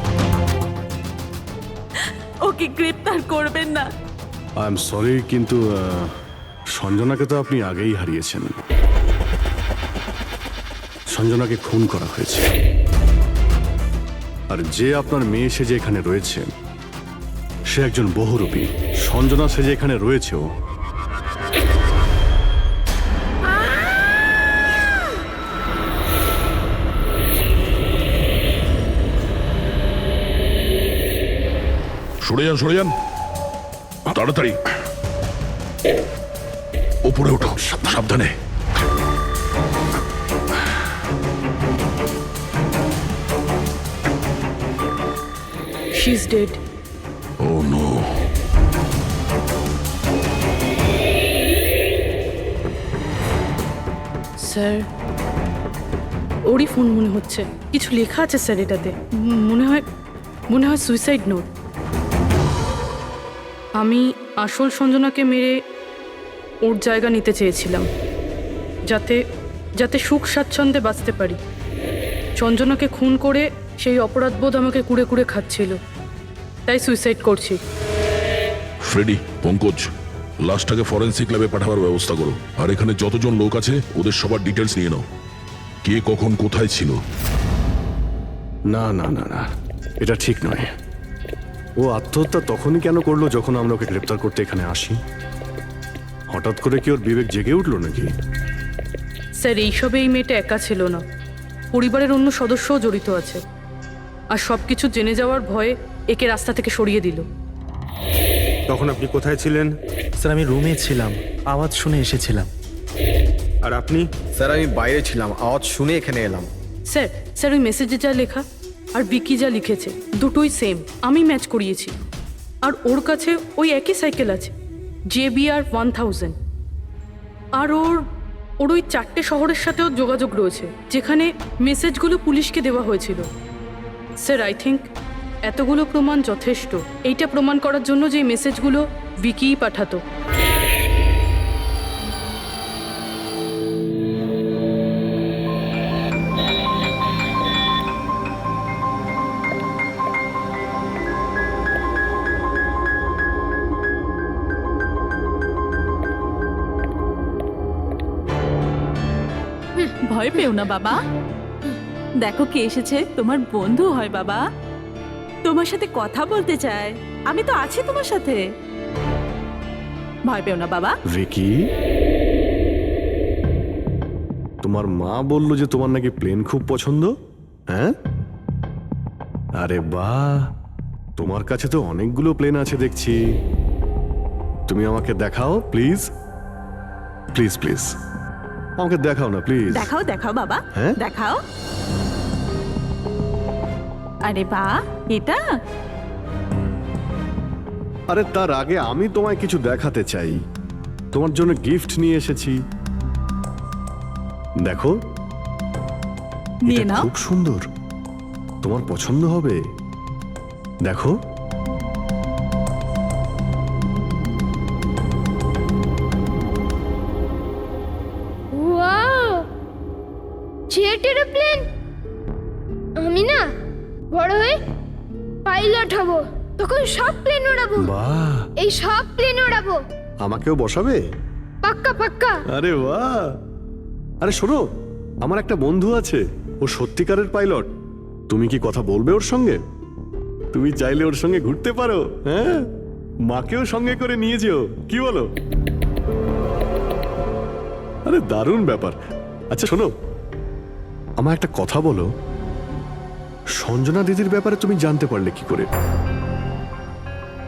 ওকে গ্রেপ্তার করবেন না। আই এম সরি, কিন্তু সঞ্জনাকে তো আপনি আগেই হারিয়েছেন। সঞ্জনাকে খুন করা হয়েছে। আর যে আপনার মেয়ে সেজে এখানে রয়েছে সে একজন বহুরূপী। সঞ্জনা সেজে এখানে রয়েছেও। সরে যান তাড়াতাড়ি। ওপরে ওঠো, সাবধানে। She is dead. Oh no. Sir, ওরই ফোন মনে হচ্ছে। কিছু লেখা আছে স্যার এটাতে। মনে হয় সুইসাইড নোট। আমি আসল সঞ্জনাকে মেরে ওর জায়গা নিতে চেয়েছিলাম, যাতে সুখ স্বাচ্ছন্দ্যে বাঁচতে পারি। সঞ্জনাকে খুন করে সেই অপরাধবোধ আমাকে কুড়ে কুড়ে খাচ্ছিল, তাই সুইসাইড করছি। ফ্রেডি, পঙ্কজ, লাশটাকে ফরেন্সিক ল্যাবে পাঠাবার ব্যবস্থা করো। আর এখানে যতজন লোক আছে ওদের সবার ডিটেলস নিয়ে নাও, কে কখন কোথায় ছিল। না না না না, এটা ঠিক নয়। ও আত্মহত্যা তখনই কেন করলো যখন আমরা ওকে গ্রেপ্তার করতে এখানে আসি? হঠাৎ করে কি ওর বিবেক জেগে উঠলো নাকি? স্যার, এইসবে এই মেয়েটা একা ছিল না, পরিবারের অন্য সদস্যও জড়িত আছে। আর সব কিছু জেনে যাওয়ার ভয়ে একে রাস্তা থেকে সরিয়ে দিল। তখন আপনি কোথায় ছিলেন? স্যার আমি রুমে ছিলাম, আওয়াজ শুনে এসেছিলাম। আর আপনি? স্যার আমি বাইরে ছিলাম, আওয়াজ শুনে এখানে এলাম। স্যার ওই মেসেজে যা লেখা আর বিকি যা লিখেছে দুটোই সেম, আমি ম্যাচ করিয়েছি। আর ওর কাছে ওই একই সাইকেল আছে, JBR 1000। আর ওর ওই 4টে শহরের সাথেও যোগাযোগ রয়েছে যেখানে মেসেজগুলো পুলিশকে দেওয়া হয়েছিল। স্যার, আই থিঙ্ক এতগুলো প্রমাণ যথেষ্ট এইটা প্রমাণ করার জন্য যে এই মেসেজগুলো বিকিই পাঠাতো। ভয় পেও না বাবা, দেখো কে এসেছে, তোমার বন্ধু হয় বাবা, তোমার সাথে কথা বলতে চায়। আমি তো আছি তোমার সাথে, ভয় পেও না বাবা। ভিকি, তোমার মা বললো যে তোমার নাকি প্লেন খুব পছন্দ, হ্যাঁ? আরে বাহ, তোমার কাছে তো অনেকগুলো প্লেন আছে দেখছি। তুমি আমাকে দেখাও প্লিজ, প্লিজ প্লিজ আমাকে দেখাও না প্লিজ। দেখাও দেখাও বাবা, হ্যাঁ? দেখাও। আরে বাহ, এটা? আরে তার আগে আমি তোমায় কিছু দেখাতে চাই, তোমার জন্য গিফট নিয়ে এসেছি। দেখো, নিয়ে এটা নাও। খুব সুন্দর, তোমার পছন্দ হবে। দেখো, ওয়াও, জেট এরোপ্লেন! আমি না বড় হয়ে পাইলট হব, তখন সব প্লেন উড়াবো। বাহ, এই সব প্লেন উড়াবো। আমাকেও বসাবে? পাক্কা পাক্কা। আরে বাহ! আরে শোনো, আমার একটা বন্ধু আছে, ও সত্যিকারের পাইলট। তুমি কি কথা বলবে ওর সঙ্গে? তুমি চাইলে ওর সঙ্গে ঘুরতে পারো, হ্যাঁ? মাকেও সঙ্গে করে নিয়ে যেও, কি বলো? আরে দারুণ ব্যাপার। আচ্ছা শোনো, আমার একটা কথা বলো, সঞ্জনা দিদির ব্যাপারে তুমি জানতে পারলে কি করে?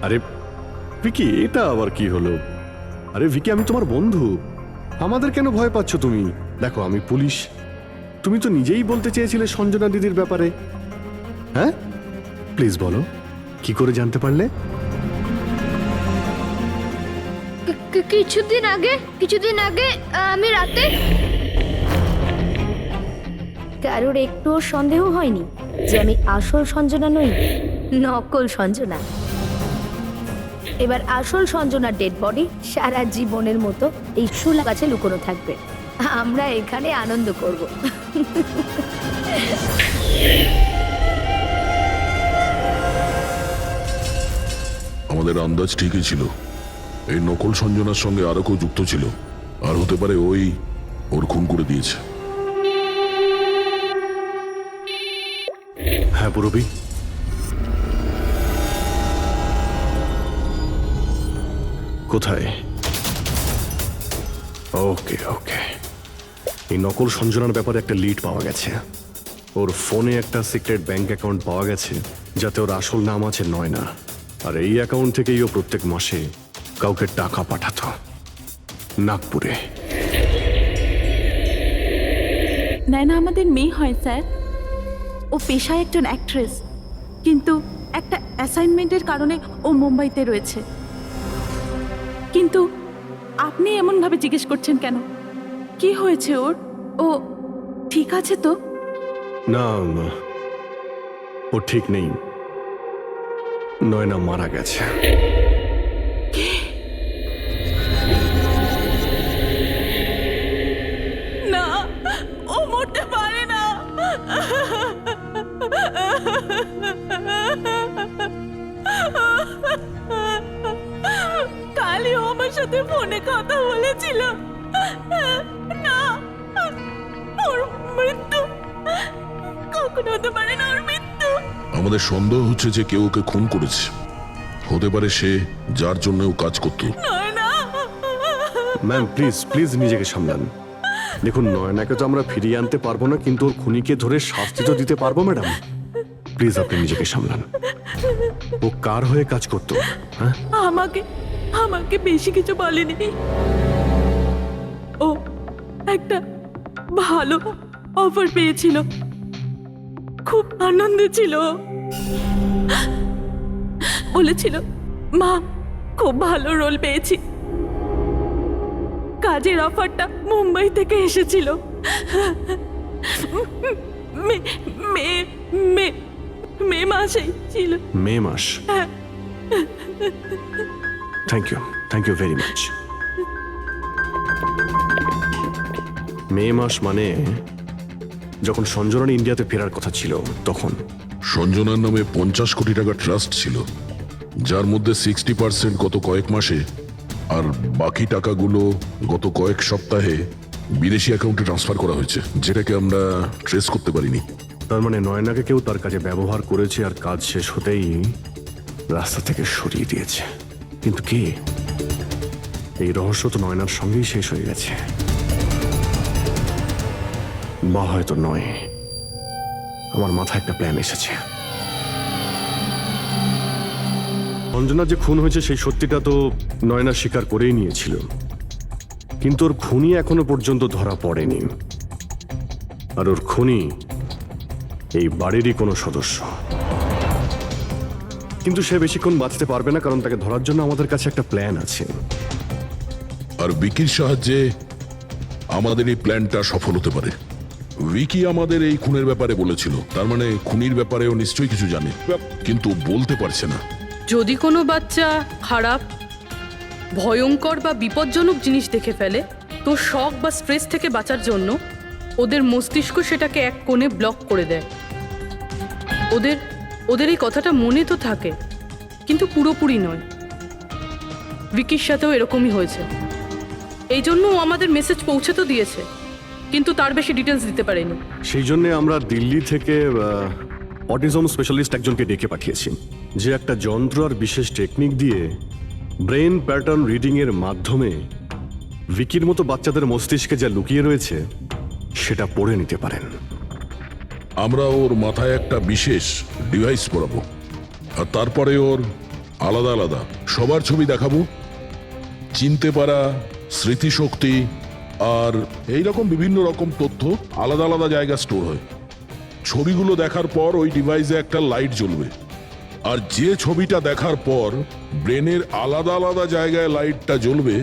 আরে ভিকি, এটা আবার কি হলো? আরে ভিকি, আমি তোমার বন্ধু, আমাদের কেন ভয় পাচ্ছ তুমি? দেখো, আমি পুলিশ, তুমি তো নিজেই বলতে চেয়েছিলে সঞ্জনা দিদির ব্যাপারে, হ্যাঁ? প্লিজ বলো, কি করে জানতে পারলে? কিছুদিন আগে আমি রাতে। কারোর একটুও সন্দেহ হয়নি যে আমি আসল সঞ্জনা নই, নকল সঞ্জনা। এবার আসল সঞ্জনার ডেড বডি সারা জীবনের মতো এই শুলা গাছে লুকোনো থাকবে। আমরা এখানে আনন্দ করব। আমাদের আন্দাজ ঠিকই ছিল, এই নকল সঞ্জনার সঙ্গে আরো কেউ যুক্ত ছিল, আর হতে পারে ওর খুন করে দিয়েছে। হ্যাঁ পুরবি, কোথায়? ওকে ওকে, এই নকল সঞ্জনার ব্যাপারে একটা লিড পাওয়া গেছে। ওর ফোনে একটা সিক্রেট ব্যাংক অ্যাকাউন্ট পাওয়া গেছে, যাতে ওর আসল নাম আছে নয়না। আর এই অ্যাকাউন্ট থেকেই ও প্রত্যেক মাসে কাউকে টাকা পাঠাতো নাগপুরে। নয়না আমাদের মেয়ে হয় স্যার, ও পেশায় একজন অ্যাক্ট্রেস, কিন্তু একটা অ্যাসাইনমেন্টের কারণে ও মুম্বাইতে রয়েছে। কিন্তু আপনি এমনভাবে জিজ্ঞেস করছেন কেন? কি হয়েছে ওর? ও ঠিক আছে তো? না, ও ঠিক নেই। নয়না মারা গেছে। না, ও মরতে পারে না। কালই ও আমার সাথে ফোনে কথা বলেছিল। না, ওর মৃত্যু কখনো হতে পারে না। ওর মৃত্যু। আমাদের সন্দেহ হচ্ছে যে কেউ ওকে খুন করেছে। হতে পারে সে, যার জন্য ও কাজ করত। ম্যাম প্লিজ প্লিজ নিজেকে সামলান। দেখুন, নয়নাকে তো আমরা ফিরিয়ে আনতে পারবো না, কিন্তু ওর খুনিকে ধরে শাস্তি তো দিতে পারবো ম্যাডাম। প্লিজ আপনি নিজেকে সামলান। ও কার হয়ে কাজ করতো? হ্যাঁ, আমাকে বেশি কিছু বলেনি। ও একটা ভালো অফার পেয়েছিল, খুব আনন্দে ছিল। বলেছিল, মা খুব ভালো রোল পেয়েছি। কাজের অফারটা মুম্বাই থেকে এসেছিল। মে মাসেই ছিল। মে মাস? Thank you very much. May মাস মানে যখন সঞ্জনার ইন্ডিয়াতে ফেরার কথা ছিল তখন। সঞ্জনার নামে 50 কোটি টাকা ট্রাস্ট ছিল, যার মধ্যে 60% গত কয়েক মাসে আর বাকি টাকাগুলো গত কয়েক সপ্তাহে বিদেশি অ্যাকাউন্টে ট্রান্সফার করা হয়েছে, যেটাকে আমরা ট্রেস করতে পারিনি। তার মানে নয়নাকে কেউ তার কাজে ব্যবহার করেছে আর কাজ শেষ হতেই রাস্তা থেকে সরিয়ে দিয়েছে। কিন্তু কে? এই রহস্য তো নয়নার সঙ্গেই শেষ হয়ে গেছে। বা হয়তো নয়। আমার মাথায় একটা প্ল্যান এসেছে। অঞ্জনা যে খুন হয়েছে সেই সত্যিটা তো নয়না স্বীকার করেই নিয়েছিল, কিন্তু ওর খুনি এখনো পর্যন্ত ধরা পড়েনি। আর ওর খুনি এই বাড়িরই কোনো সদস্য। কিন্তু সে বেশিক্ষণ বাঁচতে পারবে না, কারণ তাকে ধরার জন্য আমাদের কাছে একটা প্ল্যান আছে। আর বিকির সাহায্যে আমাদের এই প্ল্যানটা সফল হতে পারে। উইকি আমাদের এই খুনের ব্যাপারে বলেছিল, তার মানে খুনির ব্যাপারেও নিশ্চয়ই কিছু জানে, কিন্তু বলতে পারছে না। যদি কোনো বাচ্চা খারাপ, ভয়ঙ্কর বা বিপজ্জনক জিনিস দেখে ফেলে, তো শক বা স্ট্রেস থেকে বাঁচার জন্য ওদের মস্তিষ্ক সেটাকে এক কোণে ব্লক করে দেয়। ওদের এই কথাটা মনে তো থাকে, কিন্তু পুরোপুরি নয়। ভিকির সাথেও এরকমই হয়েছে। এই জন্য ও আমাদের মেসেজ পৌঁছে তো দিয়েছে, কিন্তু তার বেশি ডিটেলস দিতে পারেনি। সেই জন্য আমরা দিল্লি থেকে অটিজম স্পেশালিস্ট একজনকে ডেকে পাঠিয়েছি, যে একটা যন্ত্র আর বিশেষ টেকনিক দিয়ে ব্রেন প্যাটার্ন রিডিং এর মাধ্যমে ভিকির মতো বাচ্চাদের মস্তিষ্কে যা লুকিয়ে রয়েছে সেটা পড়ে নিতে পারেন। আমরা ওর মাথায় একটা বিশেষ ডিভাইস পরাবো, আর তারপরে ওর আলাদা আলাদা সবার ছবি দেখাবো। চিনতে পারা, স্মৃতিশক্তি আর এইরকম বিভিন্ন রকম তথ্য আলাদা আলাদা জায়গা স্টোর হয়। ছবিগুলো দেখার পর ওই ডিভাইসে একটা লাইট জ্বলবে, আর যে ছবিটা দেখার পর ব্রেনের আলাদা আলাদা জায়গায় লাইটটা জ্বলবে,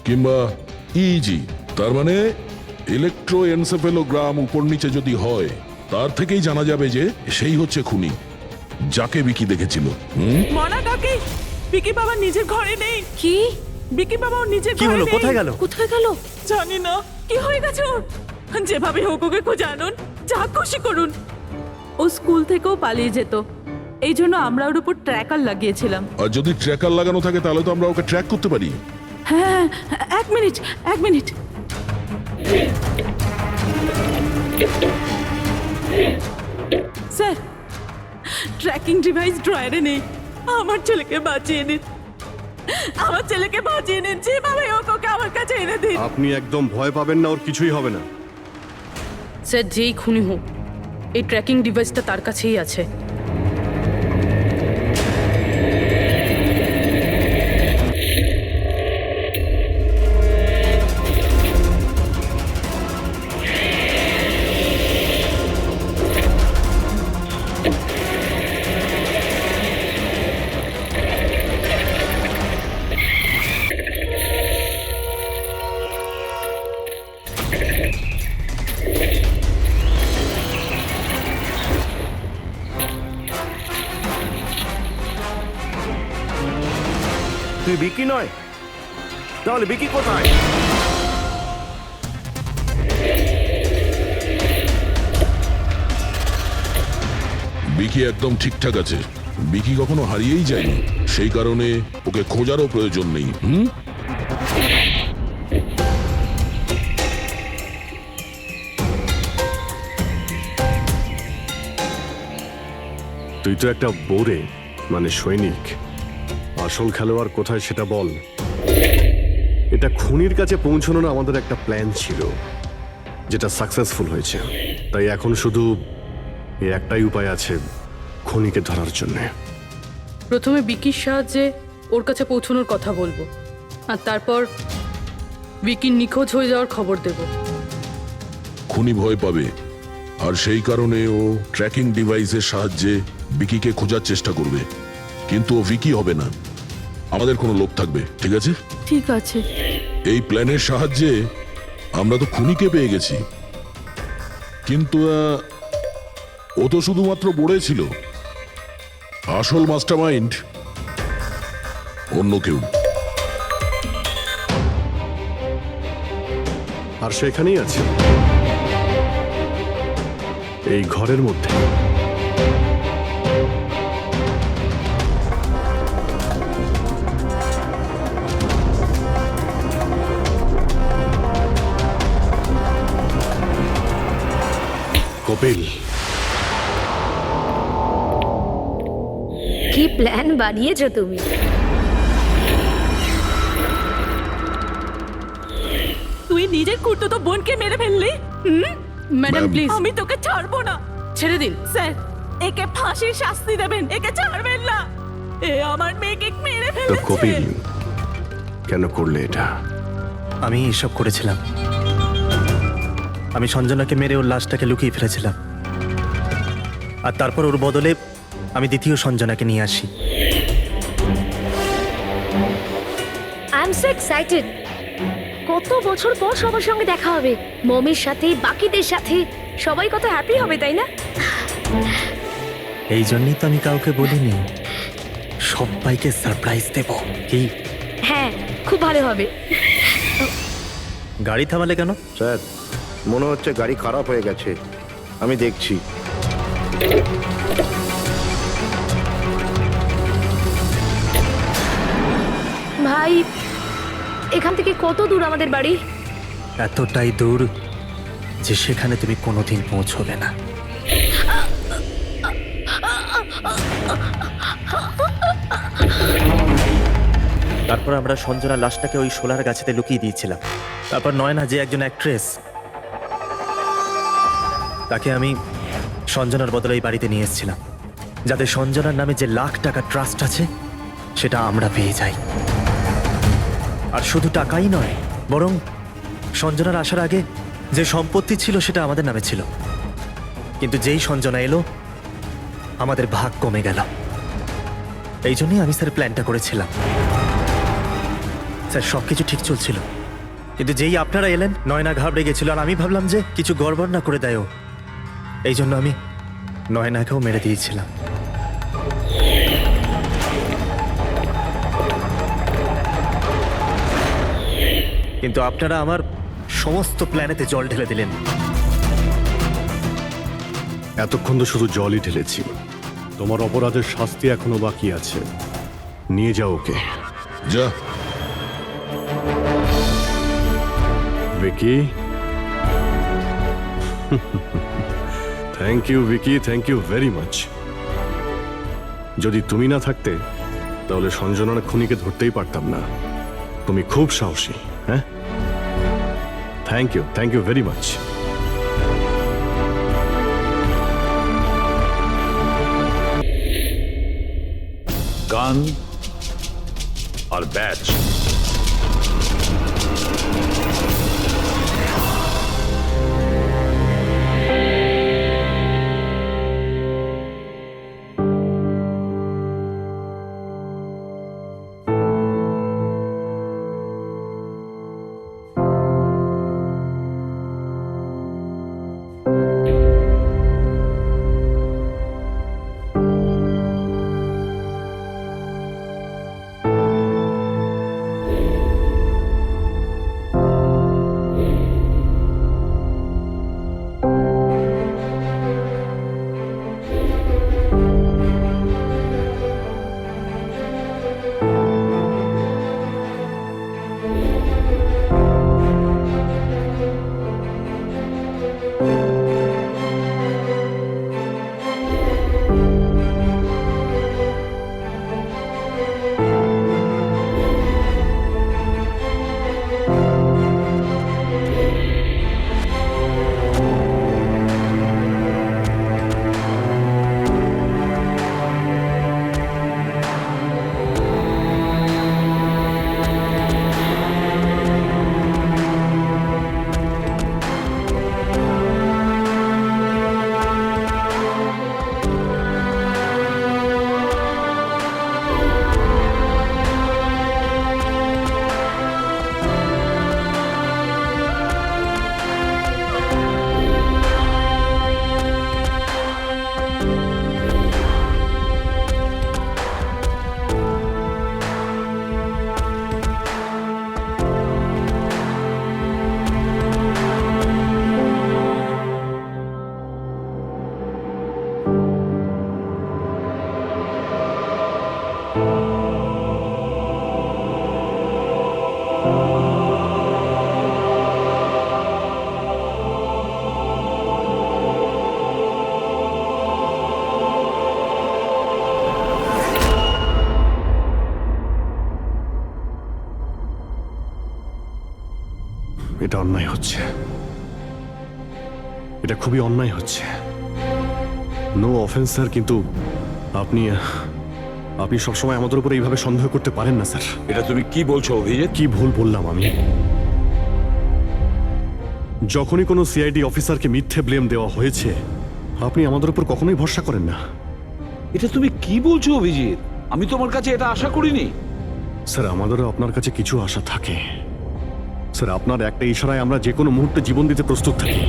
কিংবা ইজি তার মানে ইলেকট্রোএনসেফেলোগ্রাম উপর নিচে যদি হয়, তার থেকেই জানা যাবে যে সেই হচ্ছে খুনি, যাকে বিকি দেখেছিল। মনা কাকি, বিকি বাবা নিজের ঘরে নেই। কি? বিকি বাবা ওর নিজের কি ঘরে হলো? নেই। কোথায় গেল? কোথায় গেল? জানি না কি হয়ে গেছে ওর। যেভাবে হোক ওকে খুঁজে আনুন, যা খুশি করুন। ও স্কুল থেকেও পালিয়ে যেত, এই জন্য আমরা ওর উপর ট্র্যাকার লাগিয়েছিলাম। আর যদি ট্র্যাকার লাগানো থাকে তাহলে তো আমরা ওকে ট্র্যাক করতে পারি। হ্যাঁ, এক মিনিট। স্যার, ট্র্যাকিং ডিভাইস ড্রয়ারে নেই। আমার ছেলেকে বাঁচিয়ে নিন, যেভাবে হোক ওকে আমার কাছে এনে দিন। আপনি একদম ভয় পাবেন না, ওর কিছুই হবে না। স্যার, যেই খুনি হোক, এই ট্র্যাকিং ডিভাইসটা তার কাছেই আছে। আসামি বিকি নয়? তাহলে বিকি কোথায়? বিকি একদম ঠিকঠাক আছে। বিকি কখনো হারিয়েই যায়নি, সেই কারণে ওকে খোঁজারও প্রয়োজন নেই। তুই তো একটা বোরে, মানে সৈনিক। আসল খেলোয়াড় কোথায় সেটা বল। এটা খুনির কাছে পৌঁছানোর আমাদের একটা প্ল্যান ছিল, যেটা সাকসেসফুল হয়েছে। তাই এখন শুধু এই একটাই উপায় আছে খুনিকে ধরার জন্য। প্রথমে বিকির সাহায্যে ওর কাছে পৌঁছানোর কথা বলবো, আর তারপর বিকির নিখোঁজ হয়ে যাওয়ার খবর দেব। খুনি ভয় পাবে, আর সেই কারণে ও ট্র্যাকিং ডিভাইসের সাহায্যে বিকিকে খোঁজার চেষ্টা করবে। কিন্তু ও বিকি হবে না, আমাদের কোনো লোক থাকবে, ঠিক আছে? ঠিক আছে। এই প্ল্যানের সাহায্যে আমরা তো খুনিকে পেয়ে গেছি, কিন্তু ও তো শুধুমাত্র বোড়ে ছিল। আসল মাস্টারমাইন্ড অন্য কেউ। আর সেখানেই আছে, এই ঘরের মধ্যে। কপিল, কি প্ল্যান বানিয়েছো তুমি? তুই নিজের কুর্তুতো বোনকে মেরে ফেললি। ম্যাডাম প্লিজ, আমি তোকে ছাড়বো না। ছেড়ে দিন। স্যার, একে ফাঁসির শাস্তি দেবেন, একে ছাড়বেন না। এ আমার মেয়েকে মেরে তো ফেলেছে। কপিল কেন করলে এটা? আমি এসব করেছিলাম। আমি সঞ্জনাকে মেরে ওর লাশটাকে লুকিয়ে ফেলেছিলাম, আর তারপর ওর বদলে আমি দ্বিতীয় সঞ্জনাকে নিয়ে আসি। I am so excited. কত বছর পর সবার সঙ্গে দেখা হবে, মমির সাথে, বাকিদের সাথে। সবাই কত হ্যাপি হবে, তাই না? এই জন্যই তো আমি কাউকে বলিনি, সবাইকে সারপ্রাইজ দেব। কি? হ্যাঁ, খুব ভালো হবে। গাড়ি থামালে কেন? স্যার, মনে হচ্ছে গাড়ি খারাপ হয়ে গেছে, আমি দেখছি। ভাই, এখান থেকে কত দূর আমাদের বাড়ি? এতটাই দূর যে সেখানে তুমি কোনোদিন পৌঁছবে না। তারপর আমরা সঞ্জনা লাশটাকে ওই শোলার গাছেতে লুকিয়ে দিয়েছিলাম। তারপর নয়না, যে একজন অ্যাক্ট্রেস, তাকে আমি সঞ্জনার বদলে এই বাড়িতে নিয়ে এসেছিলাম, যাতে সঞ্জনার নামে যে লাখ টাকা ট্রাস্ট আছে সেটা আমরা পেয়ে যাই। আর শুধু টাকাই নয়, বরং সঞ্জনার আসার আগে যে সম্পত্তি ছিল সেটা আমাদের নামে ছিল। কিন্তু যেই সঞ্জনা এলো, আমাদের ভাগ কমে গেল। এই জন্যই আমি স্যার প্ল্যানটা করেছিলাম। স্যার, সবকিছু ঠিক চলছিল, কিন্তু যেই আপনারা এলেন, নয়না ঘাবড়ে গেছিল, আর আমি ভাবলাম যে কিছু গড়বড় না করে দেয় ও। এই জন্য আমি নয়নাকেও মেরে দিয়েছিলাম। কিন্তু আপনারা আমার সমস্ত প্ল্যানেতে জল ঢেলে দিলেন। এতক্ষণ তো শুধু জলই ঢেলেছি। তোমার অপরাধের শাস্তি এখনো বাকি আছে। নিয়ে যাও ওকে। যা। Vicky, thank you Vicky, thank you very much. যদি তুমি না থাকতে তাহলে সঞ্জনার খুনিকে ধরতেই পারতাম না। তুমি খুব সাহসী। হ্যাঁ, থ্যাংক ইউ ভেরি মাচ। গান আর ব্যাচ। এটা অন্যায় হচ্ছে, এটা খুবই অন্যায় হচ্ছে। নো অফেন্স স্যার, কিন্তু আপনি আপনি সবসময় আমাদের উপরে এইভাবে সন্দেহ করতে পারেন না স্যার। এটা তুমি কি বলছো অভিজিৎ? কি ভুল বললাম আমি? যখনই কোনো সিআইডি অফিসারকে মিথ্যে ব্লেম দেওয়া হয়েছে, আপনি আমাদের উপর কখনোই ভরসা করেন না। এটা তুমি কি বলছো অভিজিৎ? আমি তোমার কাছে এটা আশা করিনি। স্যার, আমাদেরও আপনার কাছে কিছু আশা থাকে স্যার। আপনার একটা ইশারায় আমরা যে কোনো মুহূর্তে জীবন দিতে প্রস্তুত থাকি।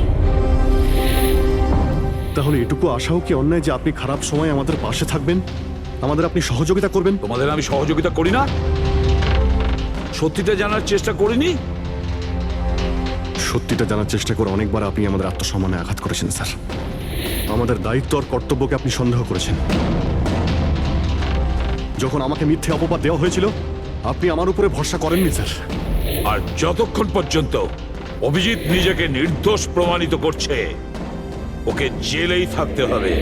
তাহলে এটুকু আশাও কি অন্যায় যে আপনি খারাপ সময় আমাদের পাশে থাকবেন, আমাদের আপনি সহযোগিতা করবেন? তোমাদের আমি সহযোগিতা করি না? সত্যিটা জানার চেষ্টা করিনি? সত্যিটা জানার চেষ্টা করে অনেকবার আপনি আমাদের আত্মসম্মানে আঘাত করেছেন স্যার। আমাদের দায়িত্ব আর কর্তব্যকে আপনি সন্দেহ করেছেন। যখন আমাকে মিথ্যে অপবাদ দেওয়া হয়েছিল, আপনি আমার উপরে ভরসা করেননি স্যার। আর যতক্ষণ পর্যন্ত অভিজিৎ নিজেকে নির্দোষ প্রমাণিত করছে, ওকে জেলেই থাকতে হবে।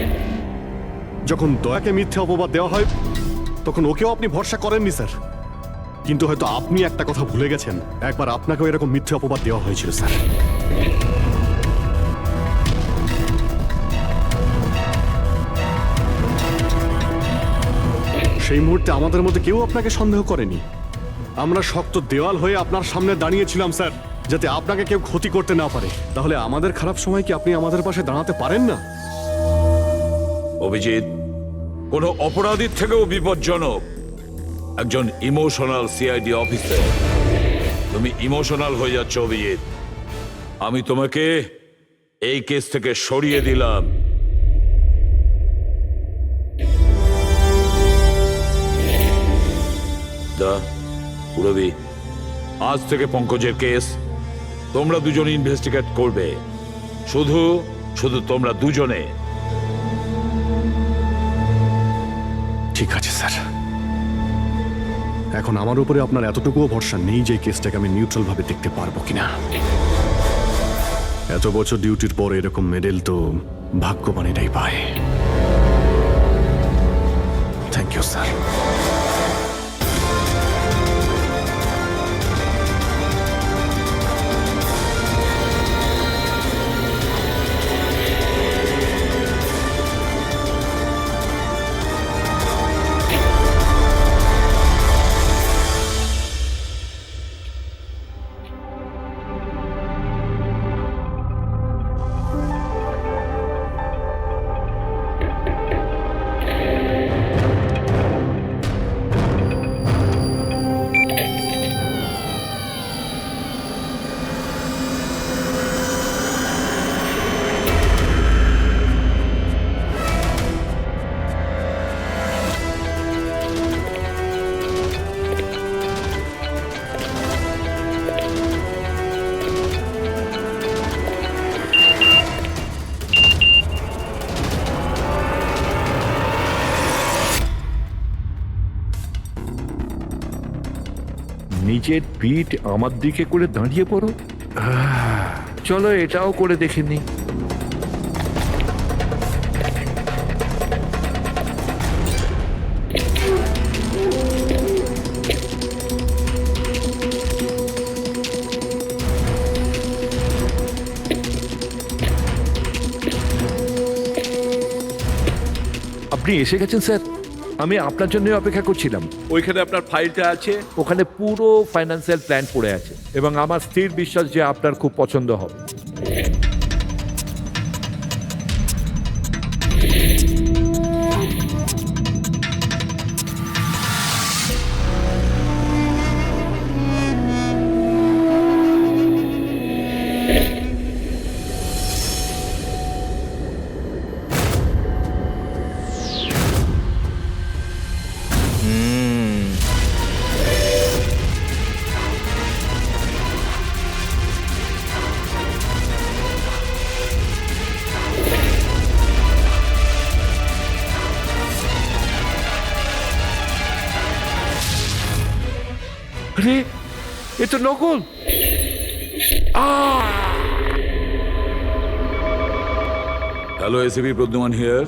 যখন দয়াকে মিথ্যে অপবাদ দেওয়া হয়, তখন ওকেও আপনি ভরসা করেননি স্যার। কিন্তু হয়তো আপনি একটা কথা ভুলে গেছেন, একবার আপনাকেও এরকম মিথ্যে অপবাদ দেওয়া হয়েছিল স্যার। সেই মুহূর্তে আমাদের মধ্যে কেউ আপনাকে সন্দেহ করেনি। আমরা শক্ত দেওয়াল হয়ে আপনার সামনে দাঁড়িয়েছিলাম স্যার, যাতে আপনাকে কেউ ক্ষতি করতে না পারে। তাহলে আমাদের খারাপ সময় কি আপনি আমাদের পাশে দাঁড়াতে পারেন না? অভিজিৎ কোনো অপরাধীর থেকেও বিপজ্জনক একজন ইমোশনাল সিআইডি অফিসার। তুমি ইমোশনাল হয়ে যাচ্ছ অভিজিৎ। আমি তোমাকে এই কেস থেকে সরিয়ে দিলাম। পুরবি, আজ থেকে পঙ্কজের কেস তোমরা দুজন ইনভেস্টিগেট করবে, শুধু শুধু তোমরা দুজনে। ঠিক আছে স্যার। এখন আমার উপরে আপনার এতটুকুও ভরসা নেই যে কেসটাকে আমি নিউট্রাল ভাবে দেখতে পারবো কিনা। এত বছর ডিউটির পর এরকম মেডেল তো ভাগ্যবানেরাই পায়। Thank you sir. নিজের পিঠ আমার দিকে করে দাঁড়িয়ে পড়ো। চলো এটাও করে দেখে নি। আপনি এসে গেছেন স্যার। আমি আপনার জন্য অপেক্ষা করছিলাম। ওইখানে আপনার ফাইলটা আছে, ওখানে পুরো ফাইন্যান্সিয়াল প্ল্যান পড়ে আছে এবং আমার স্থির বিশ্বাস যে আপনার খুব পছন্দ হবে। আরে এ তো নকল। Hello, ACP Pradyuman here.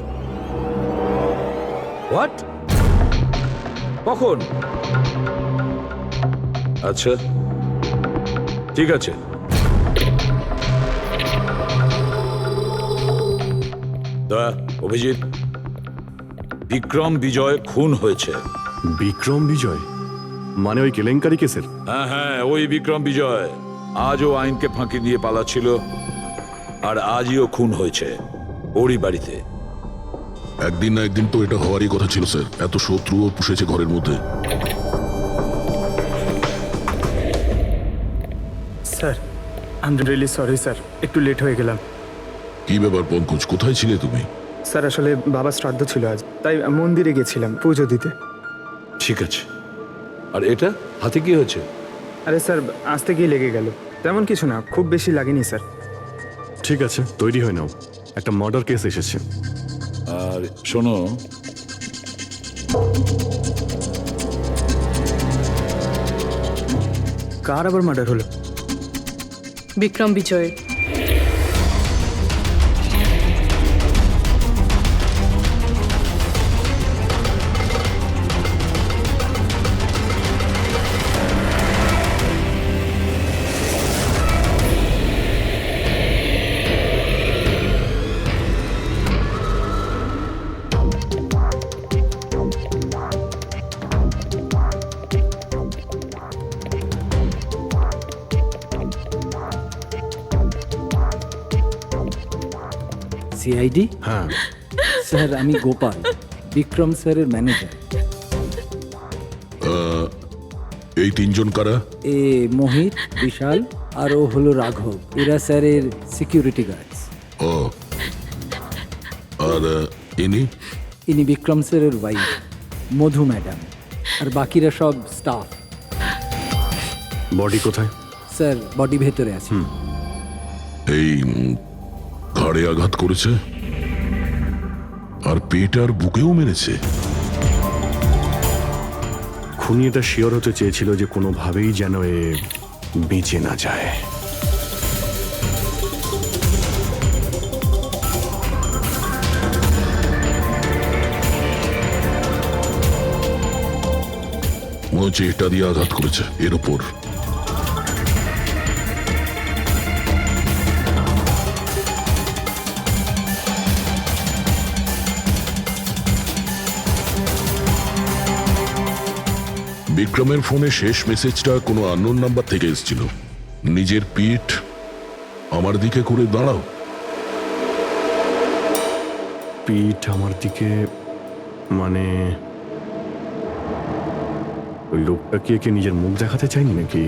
What? কখন? আচ্ছা ঠিক আছে, দয়া, অভিজিৎ, বিক্রম বিজয় খুন হয়েছে। বিক্রম বিজয় মানে ওই কেলেঙ্কারি কেসের? হ্যাঁ হ্যাঁ, ওই বিক্রম বিজয় আজও আইনকে ফাঁকি দিয়ে পালাচ্ছিল, আর আজও খুন হয়েছে ওরই বাড়িতে। একদিন না একদিন তো এটা হওয়ারই কথা ছিল স্যার, এত শত্রুও পুষেছে ঘরের মধ্যে। Sir I am really sorry sir, একটু লেট হয়ে গেলাম। কি ব্যাপার পঙ্কজ, কোথায় ছিলে তুমি? স্যার আসলে বাবার শ্রাদ্ধ ছিল আজ, তাই মন্দিরে গেছিলাম পুজো দিতে। ঠিক আছে, আর এটা হাতে কি হয়েছে? আরে স্যার আসতে গিয়ে লেগে গেল, তেমন কিছু না, খুব বেশি লাগেনি স্যার। ঠিক আছে, তৈরি হয়ে নাও, একটা মার্ডার কেস এসেছে। আর শোনো, কার আবার মার্ডার হলো? বিক্রম বিজয়। সিআইডি? হ্যাঁ স্যার আমি গোপাল, বিক্রম স্যারের ম্যানেজার। এই তিনজন কারা? এ মোহিত, বিশাল আর ও হলো রাঘব, এরা স্যারের সিকিউরিটি গার্ডস। ও, আর ইনি? ইনি বিক্রম স্যারের ওয়াইফ মধু ম্যাডাম, আর বাকিরা সব স্টাফ। বডি কোথায়? স্যার বডি ভেতরে আছে। এই ঘাড়ে আঘাত করেছে আর পেট আর বুকেও মেরেছে। খুনি এটা শিওর হতে চেয়েছিল যে কোনোভাবেই যেন এ বেঁচে না যায়। মনে হচ্ছে এটা দিয়ে আঘাত করেছে এর ওপর। বিক্রমের ফোনে শেষ মেসেজটা কোনো আননোন নাম্বার থেকে এসেছিল, নিজের পিঠ আমার দিকে করে দাঁড়াও। পিঠ আমার দিকে মানে ওই লোকটা কি একে নিজের মুখ দেখাতে চাইনি নাকি?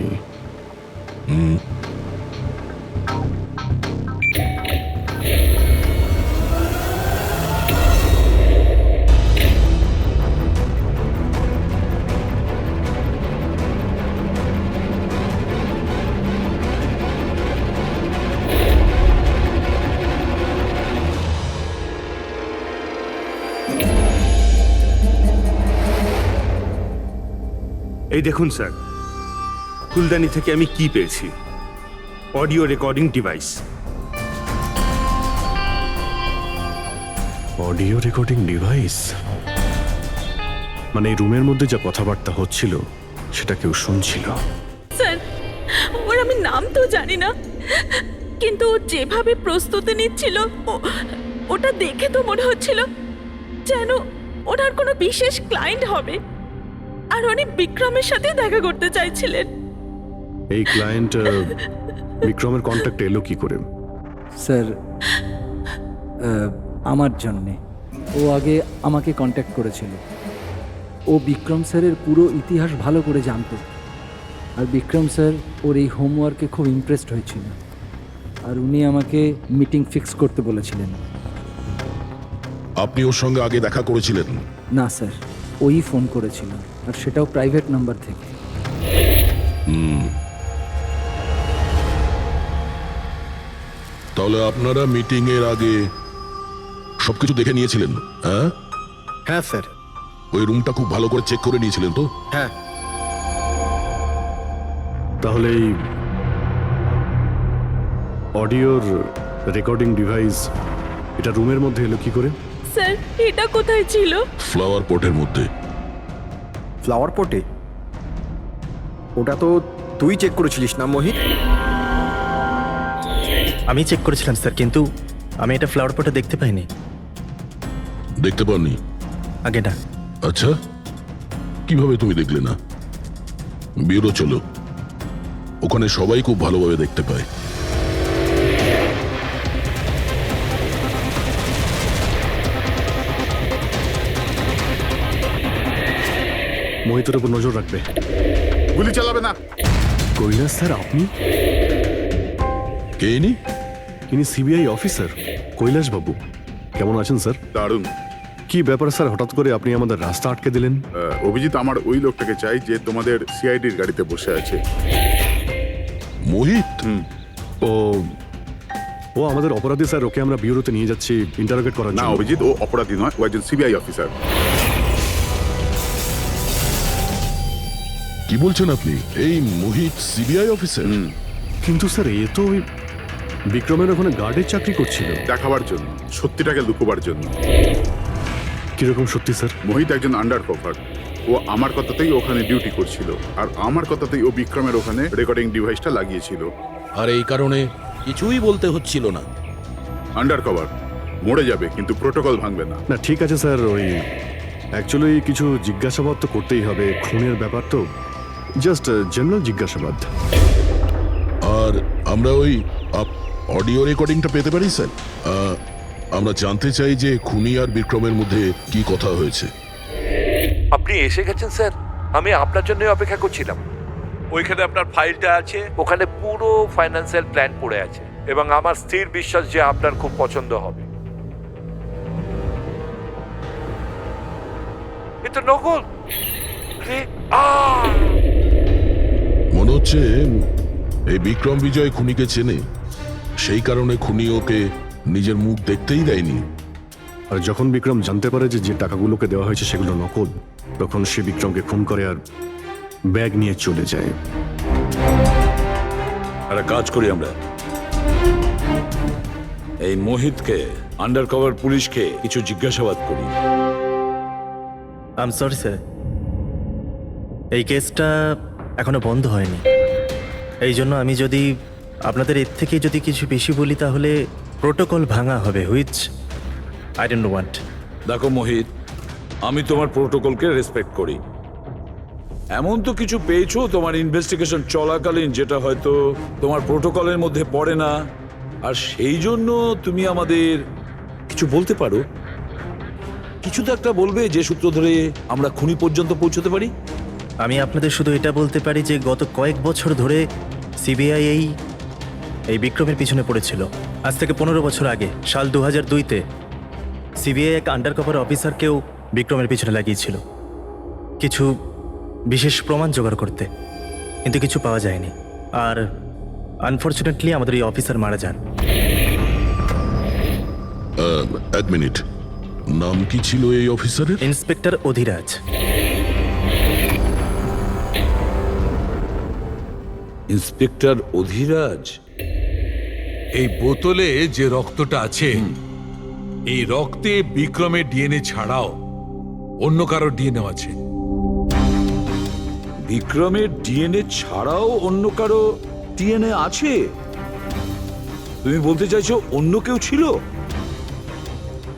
এই দেখুন স্যার, ফুলদানি থেকে আমি কি পেয়েছি, audio recording device. Audio recording device মানে এই রুমের মধ্যে যা কথাবার্তা হচ্ছিল সেটা কেউ শুনছিল। স্যার ওর আমি নাম তো জানি না, কিন্তু ও যেভাবে প্রস্তুতি নিচ্ছিল ওটা দেখে তো মনে হচ্ছিল যেন ওনার কোনো বিশেষ ক্লায়েন্ট হবে, আর উনি বিক্রমের সাথে দেখা করতে চাইছিলেন। এই ক্লায়েন্ট বিক্রমের কন্ট্যাক্ট এলো কি করে? স্যার আমার জন্যে ও আগে আমাকে কন্ট্যাক্ট করেছিল। ও বিক্রম স্যারের পুরো ইতিহাস ভালো করে জানতো, আর বিক্রম স্যার ওর এই হোমওয়ার্কে খুব ইমপ্রেসড হয়েছিল, আর উনি আমাকে মিটিং ফিক্স করতে বলেছিলেন। আপনি ওর সঙ্গে আগে দেখা করেছিলেন? না স্যার, ওই ফোন করেছিল, আর সেটাও প্রাইভেট নাম্বার থেকে। তাহলে আপনারা মিটিং এর আগে সবকিছু দেখে নিয়েছিলেন? হ্যাঁ হ্যাঁ স্যার। ওই রুমটা খুব ভালো করে চেক করে নিয়েছিলেন তো? হ্যাঁ। তাহলে এই অডিওর রেকর্ডিং ডিভাইস এটা রুমের মধ্যে এলো কি করে? স্যার এটা কোথায় ছিল? ফ্লাওয়ার পটের মধ্যে। ফ্লাওয়ার পটে? ওটা তো তুই চেক করেছিলিস না মোহিত? আমি চেক করেছিলাম স্যার, কিন্তু আমি এটা ফ্লাওয়ার পটে দেখতে পাইনি। দেখতে পাননি? আগে না। আচ্ছা, কিভাবে তুমি দেখলে না? ব্যুরো চলো, ওখানে সবাই খুব ভালোভাবে দেখতে পায়। মোহিতের উপর নজর রাখবে। গুলি চালাবে না। কৈলাস স্যার, আপনি? কে ইনি? ইনি সিবিআই অফিসার কৈলাস বাবু। কেমন আছেন স্যার? দারুণ। কি ব্যাপার স্যার, হঠাৎ করে আপনি আমাদের রাস্তা আটকে দিলেন? অভিজিৎ, আমার ওই লোকটাকে চাই যে তোমাদের সিআইডির গাড়িতে বসে আছে। মোহিত? ও ও আমাদের অপরাধী স্যার, ওকে আমরা ব্যুরোতে নিয়ে যাচ্ছি ইন্টারোগেট করার না জন্য। অভিজিৎ, ও অপরাধী নয়, ও একজন সিবিআই অফিসার। কি বলছেন আপনি? এই মোহিত সিবিআই অফিসার? কিন্তু স্যার, এ তো ওই বিক্রমের ওখানে গার্ডের চাকরি করছিল। দেখাবার জন্য, সত্যিটাকে লুকোবার জন্য। কিরকম সত্যি স্যার? মোহিত একজন আন্ডার কভার। ও আমার কথাতেই ওখানে ডিউটি করছিল, আর আমার কথাতেই ও বিক্রমের ওখানে রেকর্ডিং ডিভাইসটা লাগিয়েছিল। আর এই কারণে কিছুই বলতে হচ্ছিল না। আন্ডার কভার, মরে যাবে কিন্তু প্রোটোকল ভাঙবে না। না ঠিক আছে স্যার, ওই অ্যাকচুয়ালি কিছু জিজ্ঞাসাবাদ তো করতেই হবে, খুনের ব্যাপার তো, জাস্ট জেনারেল জিজ্ঞাসাবাদ। আর আমরা ওই অডিও রেকর্ডিংটা পেতে পারি স্যার? আমরা জানতে চাই যে খুনি আর বিক্রমের মধ্যে কি কথা হয়েছে। আপনি এসে গেছেন স্যার, আমি আপনার জন্য অপেক্ষা করছিলাম। ওইখানে আপনার ফাইলটা আছে, ওখানে পুরো ফাইন্যান্সিয়াল প্ল্যান পড়ে আছে, এবং আমার স্থির বিশ্বাস যে আপনার খুব পছন্দ হবে। এটা নকল। মনে হচ্ছে এই বিক্রম বিজয় খুনিকে চেনে, সেই কারণে খুনি ওকে নিজের মুখ দেখতেই দেয়নি। আর যখন বিক্রম জানতে পারে যে যে টাকাগুলোকে দেওয়া হয়েছে সেগুলো নকল, তখন সে বিক্রমকে খুন করে আর ব্যাগ নিয়ে চলে যায়। একটা কাজ করি আমরা, এই মোহিতকে, আন্ডার কভার পুলিশকে কিছু জিজ্ঞাসাবাদ করি। আই এম সরি স্যার, এই কেসটা এখনো বন্ধ হয়নি। এই জন্য আমি যদি আপনাদের এর থেকে যদি কিছু বেশি বলি তাহলে প্রোটোকল ভাঙা হবে, হুইচ আই ডোন্ট ওয়ান্ট। দেখো মোহিত, আমি তোমার প্রোটোকলকে রেসপেক্ট করি। এমন তো কিছু পেয়েছো তোমার ইনভেস্টিগেশন চলাকালীন যেটা হয়তো তোমার প্রোটোকলের মধ্যে পড়ে না, আর সেই জন্য তুমি আমাদের কিছু বলতে পারো। কিছু তো একটা বলবে যে সূত্র ধরে আমরা খুনি পর্যন্ত পৌঁছতে পারি। আমি আপনাদের শুধু এটা বলতে পারি যে গত কয়েক বছর ধরে সিবিআই এই বিক্রমের পিছনে পড়েছিল। আজ থেকে 15 বছর আগে, সাল 2002-তে সিবিআই এক আন্ডার কভার অফিসারকেও বিক্রমের পিছনে লাগিয়েছিল কিছু বিশেষ প্রমাণ জোগাড় করতে, কিন্তু কিছু পাওয়া যায়নি। আর আনফর্চুনেটলি আমাদের এই অফিসার মারা যান। এক মিনিট, নাম কি ছিল এই অফিসারের? ইন্সপেক্টর অধিরাজ। ইন্সপেক্টর অধিরাজ? এই বোতলে যে রক্তটা আছে, এই রক্তে বিক্রমের ডিএনএ ছাড়াও অন্য কারো ডিএনএ আছে। বিক্রমের ডিএনএ ছাড়াও অন্য কারো ডিএনএ আছে? তুমি বলতে চাইছো অন্য কেউ ছিল?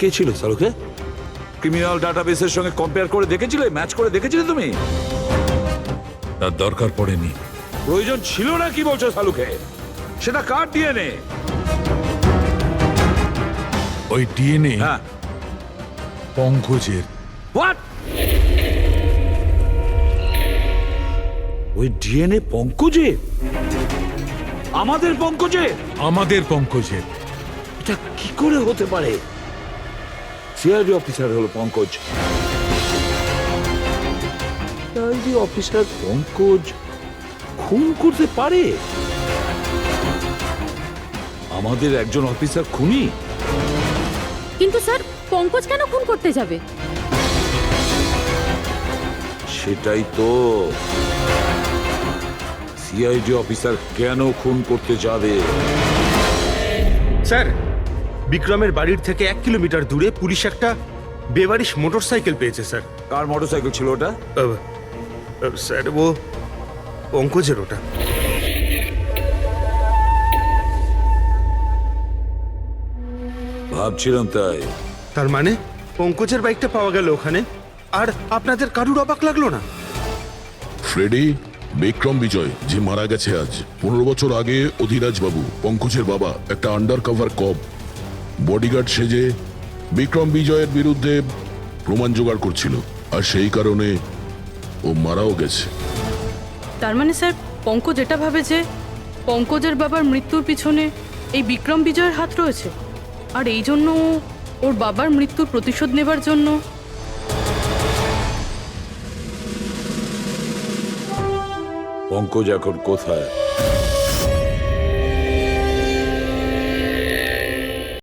কে ছিল সালুকে? ক্রিমিনাল ডাটাবেসের সঙ্গে কম্পেয়ার করে দেখেছিলে, ম্যাচ করে দেখেছিলে তুমি? তার দরকার পড়েনি। প্রয়োজন ছিল না কি বলছো সালুকে? সেটা কার ডিএনএ? ওই ডিএনএ পঙ্কজের। হোয়াট? ওই ডিএনএ পঙ্কজের? আমাদের পঙ্কজের? আমাদের পঙ্কজের। এটা কি করে হতে পারে? সিআইডি অফিসার হলো পঙ্কজ। সিআইডি অফিসার পঙ্কজ খুন করতে পারে? আমাদের একজন অফিসার খুনি? কিন্তু স্যার, পঙ্কজ কেন খুন করতে যাবে? সেটাই তো, সিআইডি অফিসার কেন খুন করতে যাবে? স্যার, বিক্রমের বাড়ির থেকে 1 কিলোমিটার দূরে পুলিশ একটা বেবারিশ মোটরসাইকেল পেয়েছে স্যার। কার মোটরসাইকেল ছিল ওটা? স্যার, ও পঙ্কজের ওটা। ভাবছিলাম তাই। তার মানে পঙ্কজের বাইকটা পাওয়া গেল ওখানে, আর আপনাদের কারুর অবাক লাগলো না? ফ্রেডি, বিক্রম বিজয় যে মারা গেছে আজ 15 বছর আগে, অধিরাজ বাবু পঙ্কজের বাবা একটা আন্ডার কভার কপ বডিগার্ড সেজে বিক্রম বিজয়ের বিরুদ্ধে প্রমাণ জোগাড় করছিল, আর সেই কারণে ও মারাও গেছে। তার মানে স্যার পঙ্কজ এটা ভাবে যে পঙ্কজের বাবার মৃত্যুর পিছনে এই বিক্রম বিজয়ের হাত রয়েছে, আর এই জন্য ও ওর বাবার মৃত্যুর প্রতিশোধ নেবার জন্য। পঙ্কজ এখন কোথায়?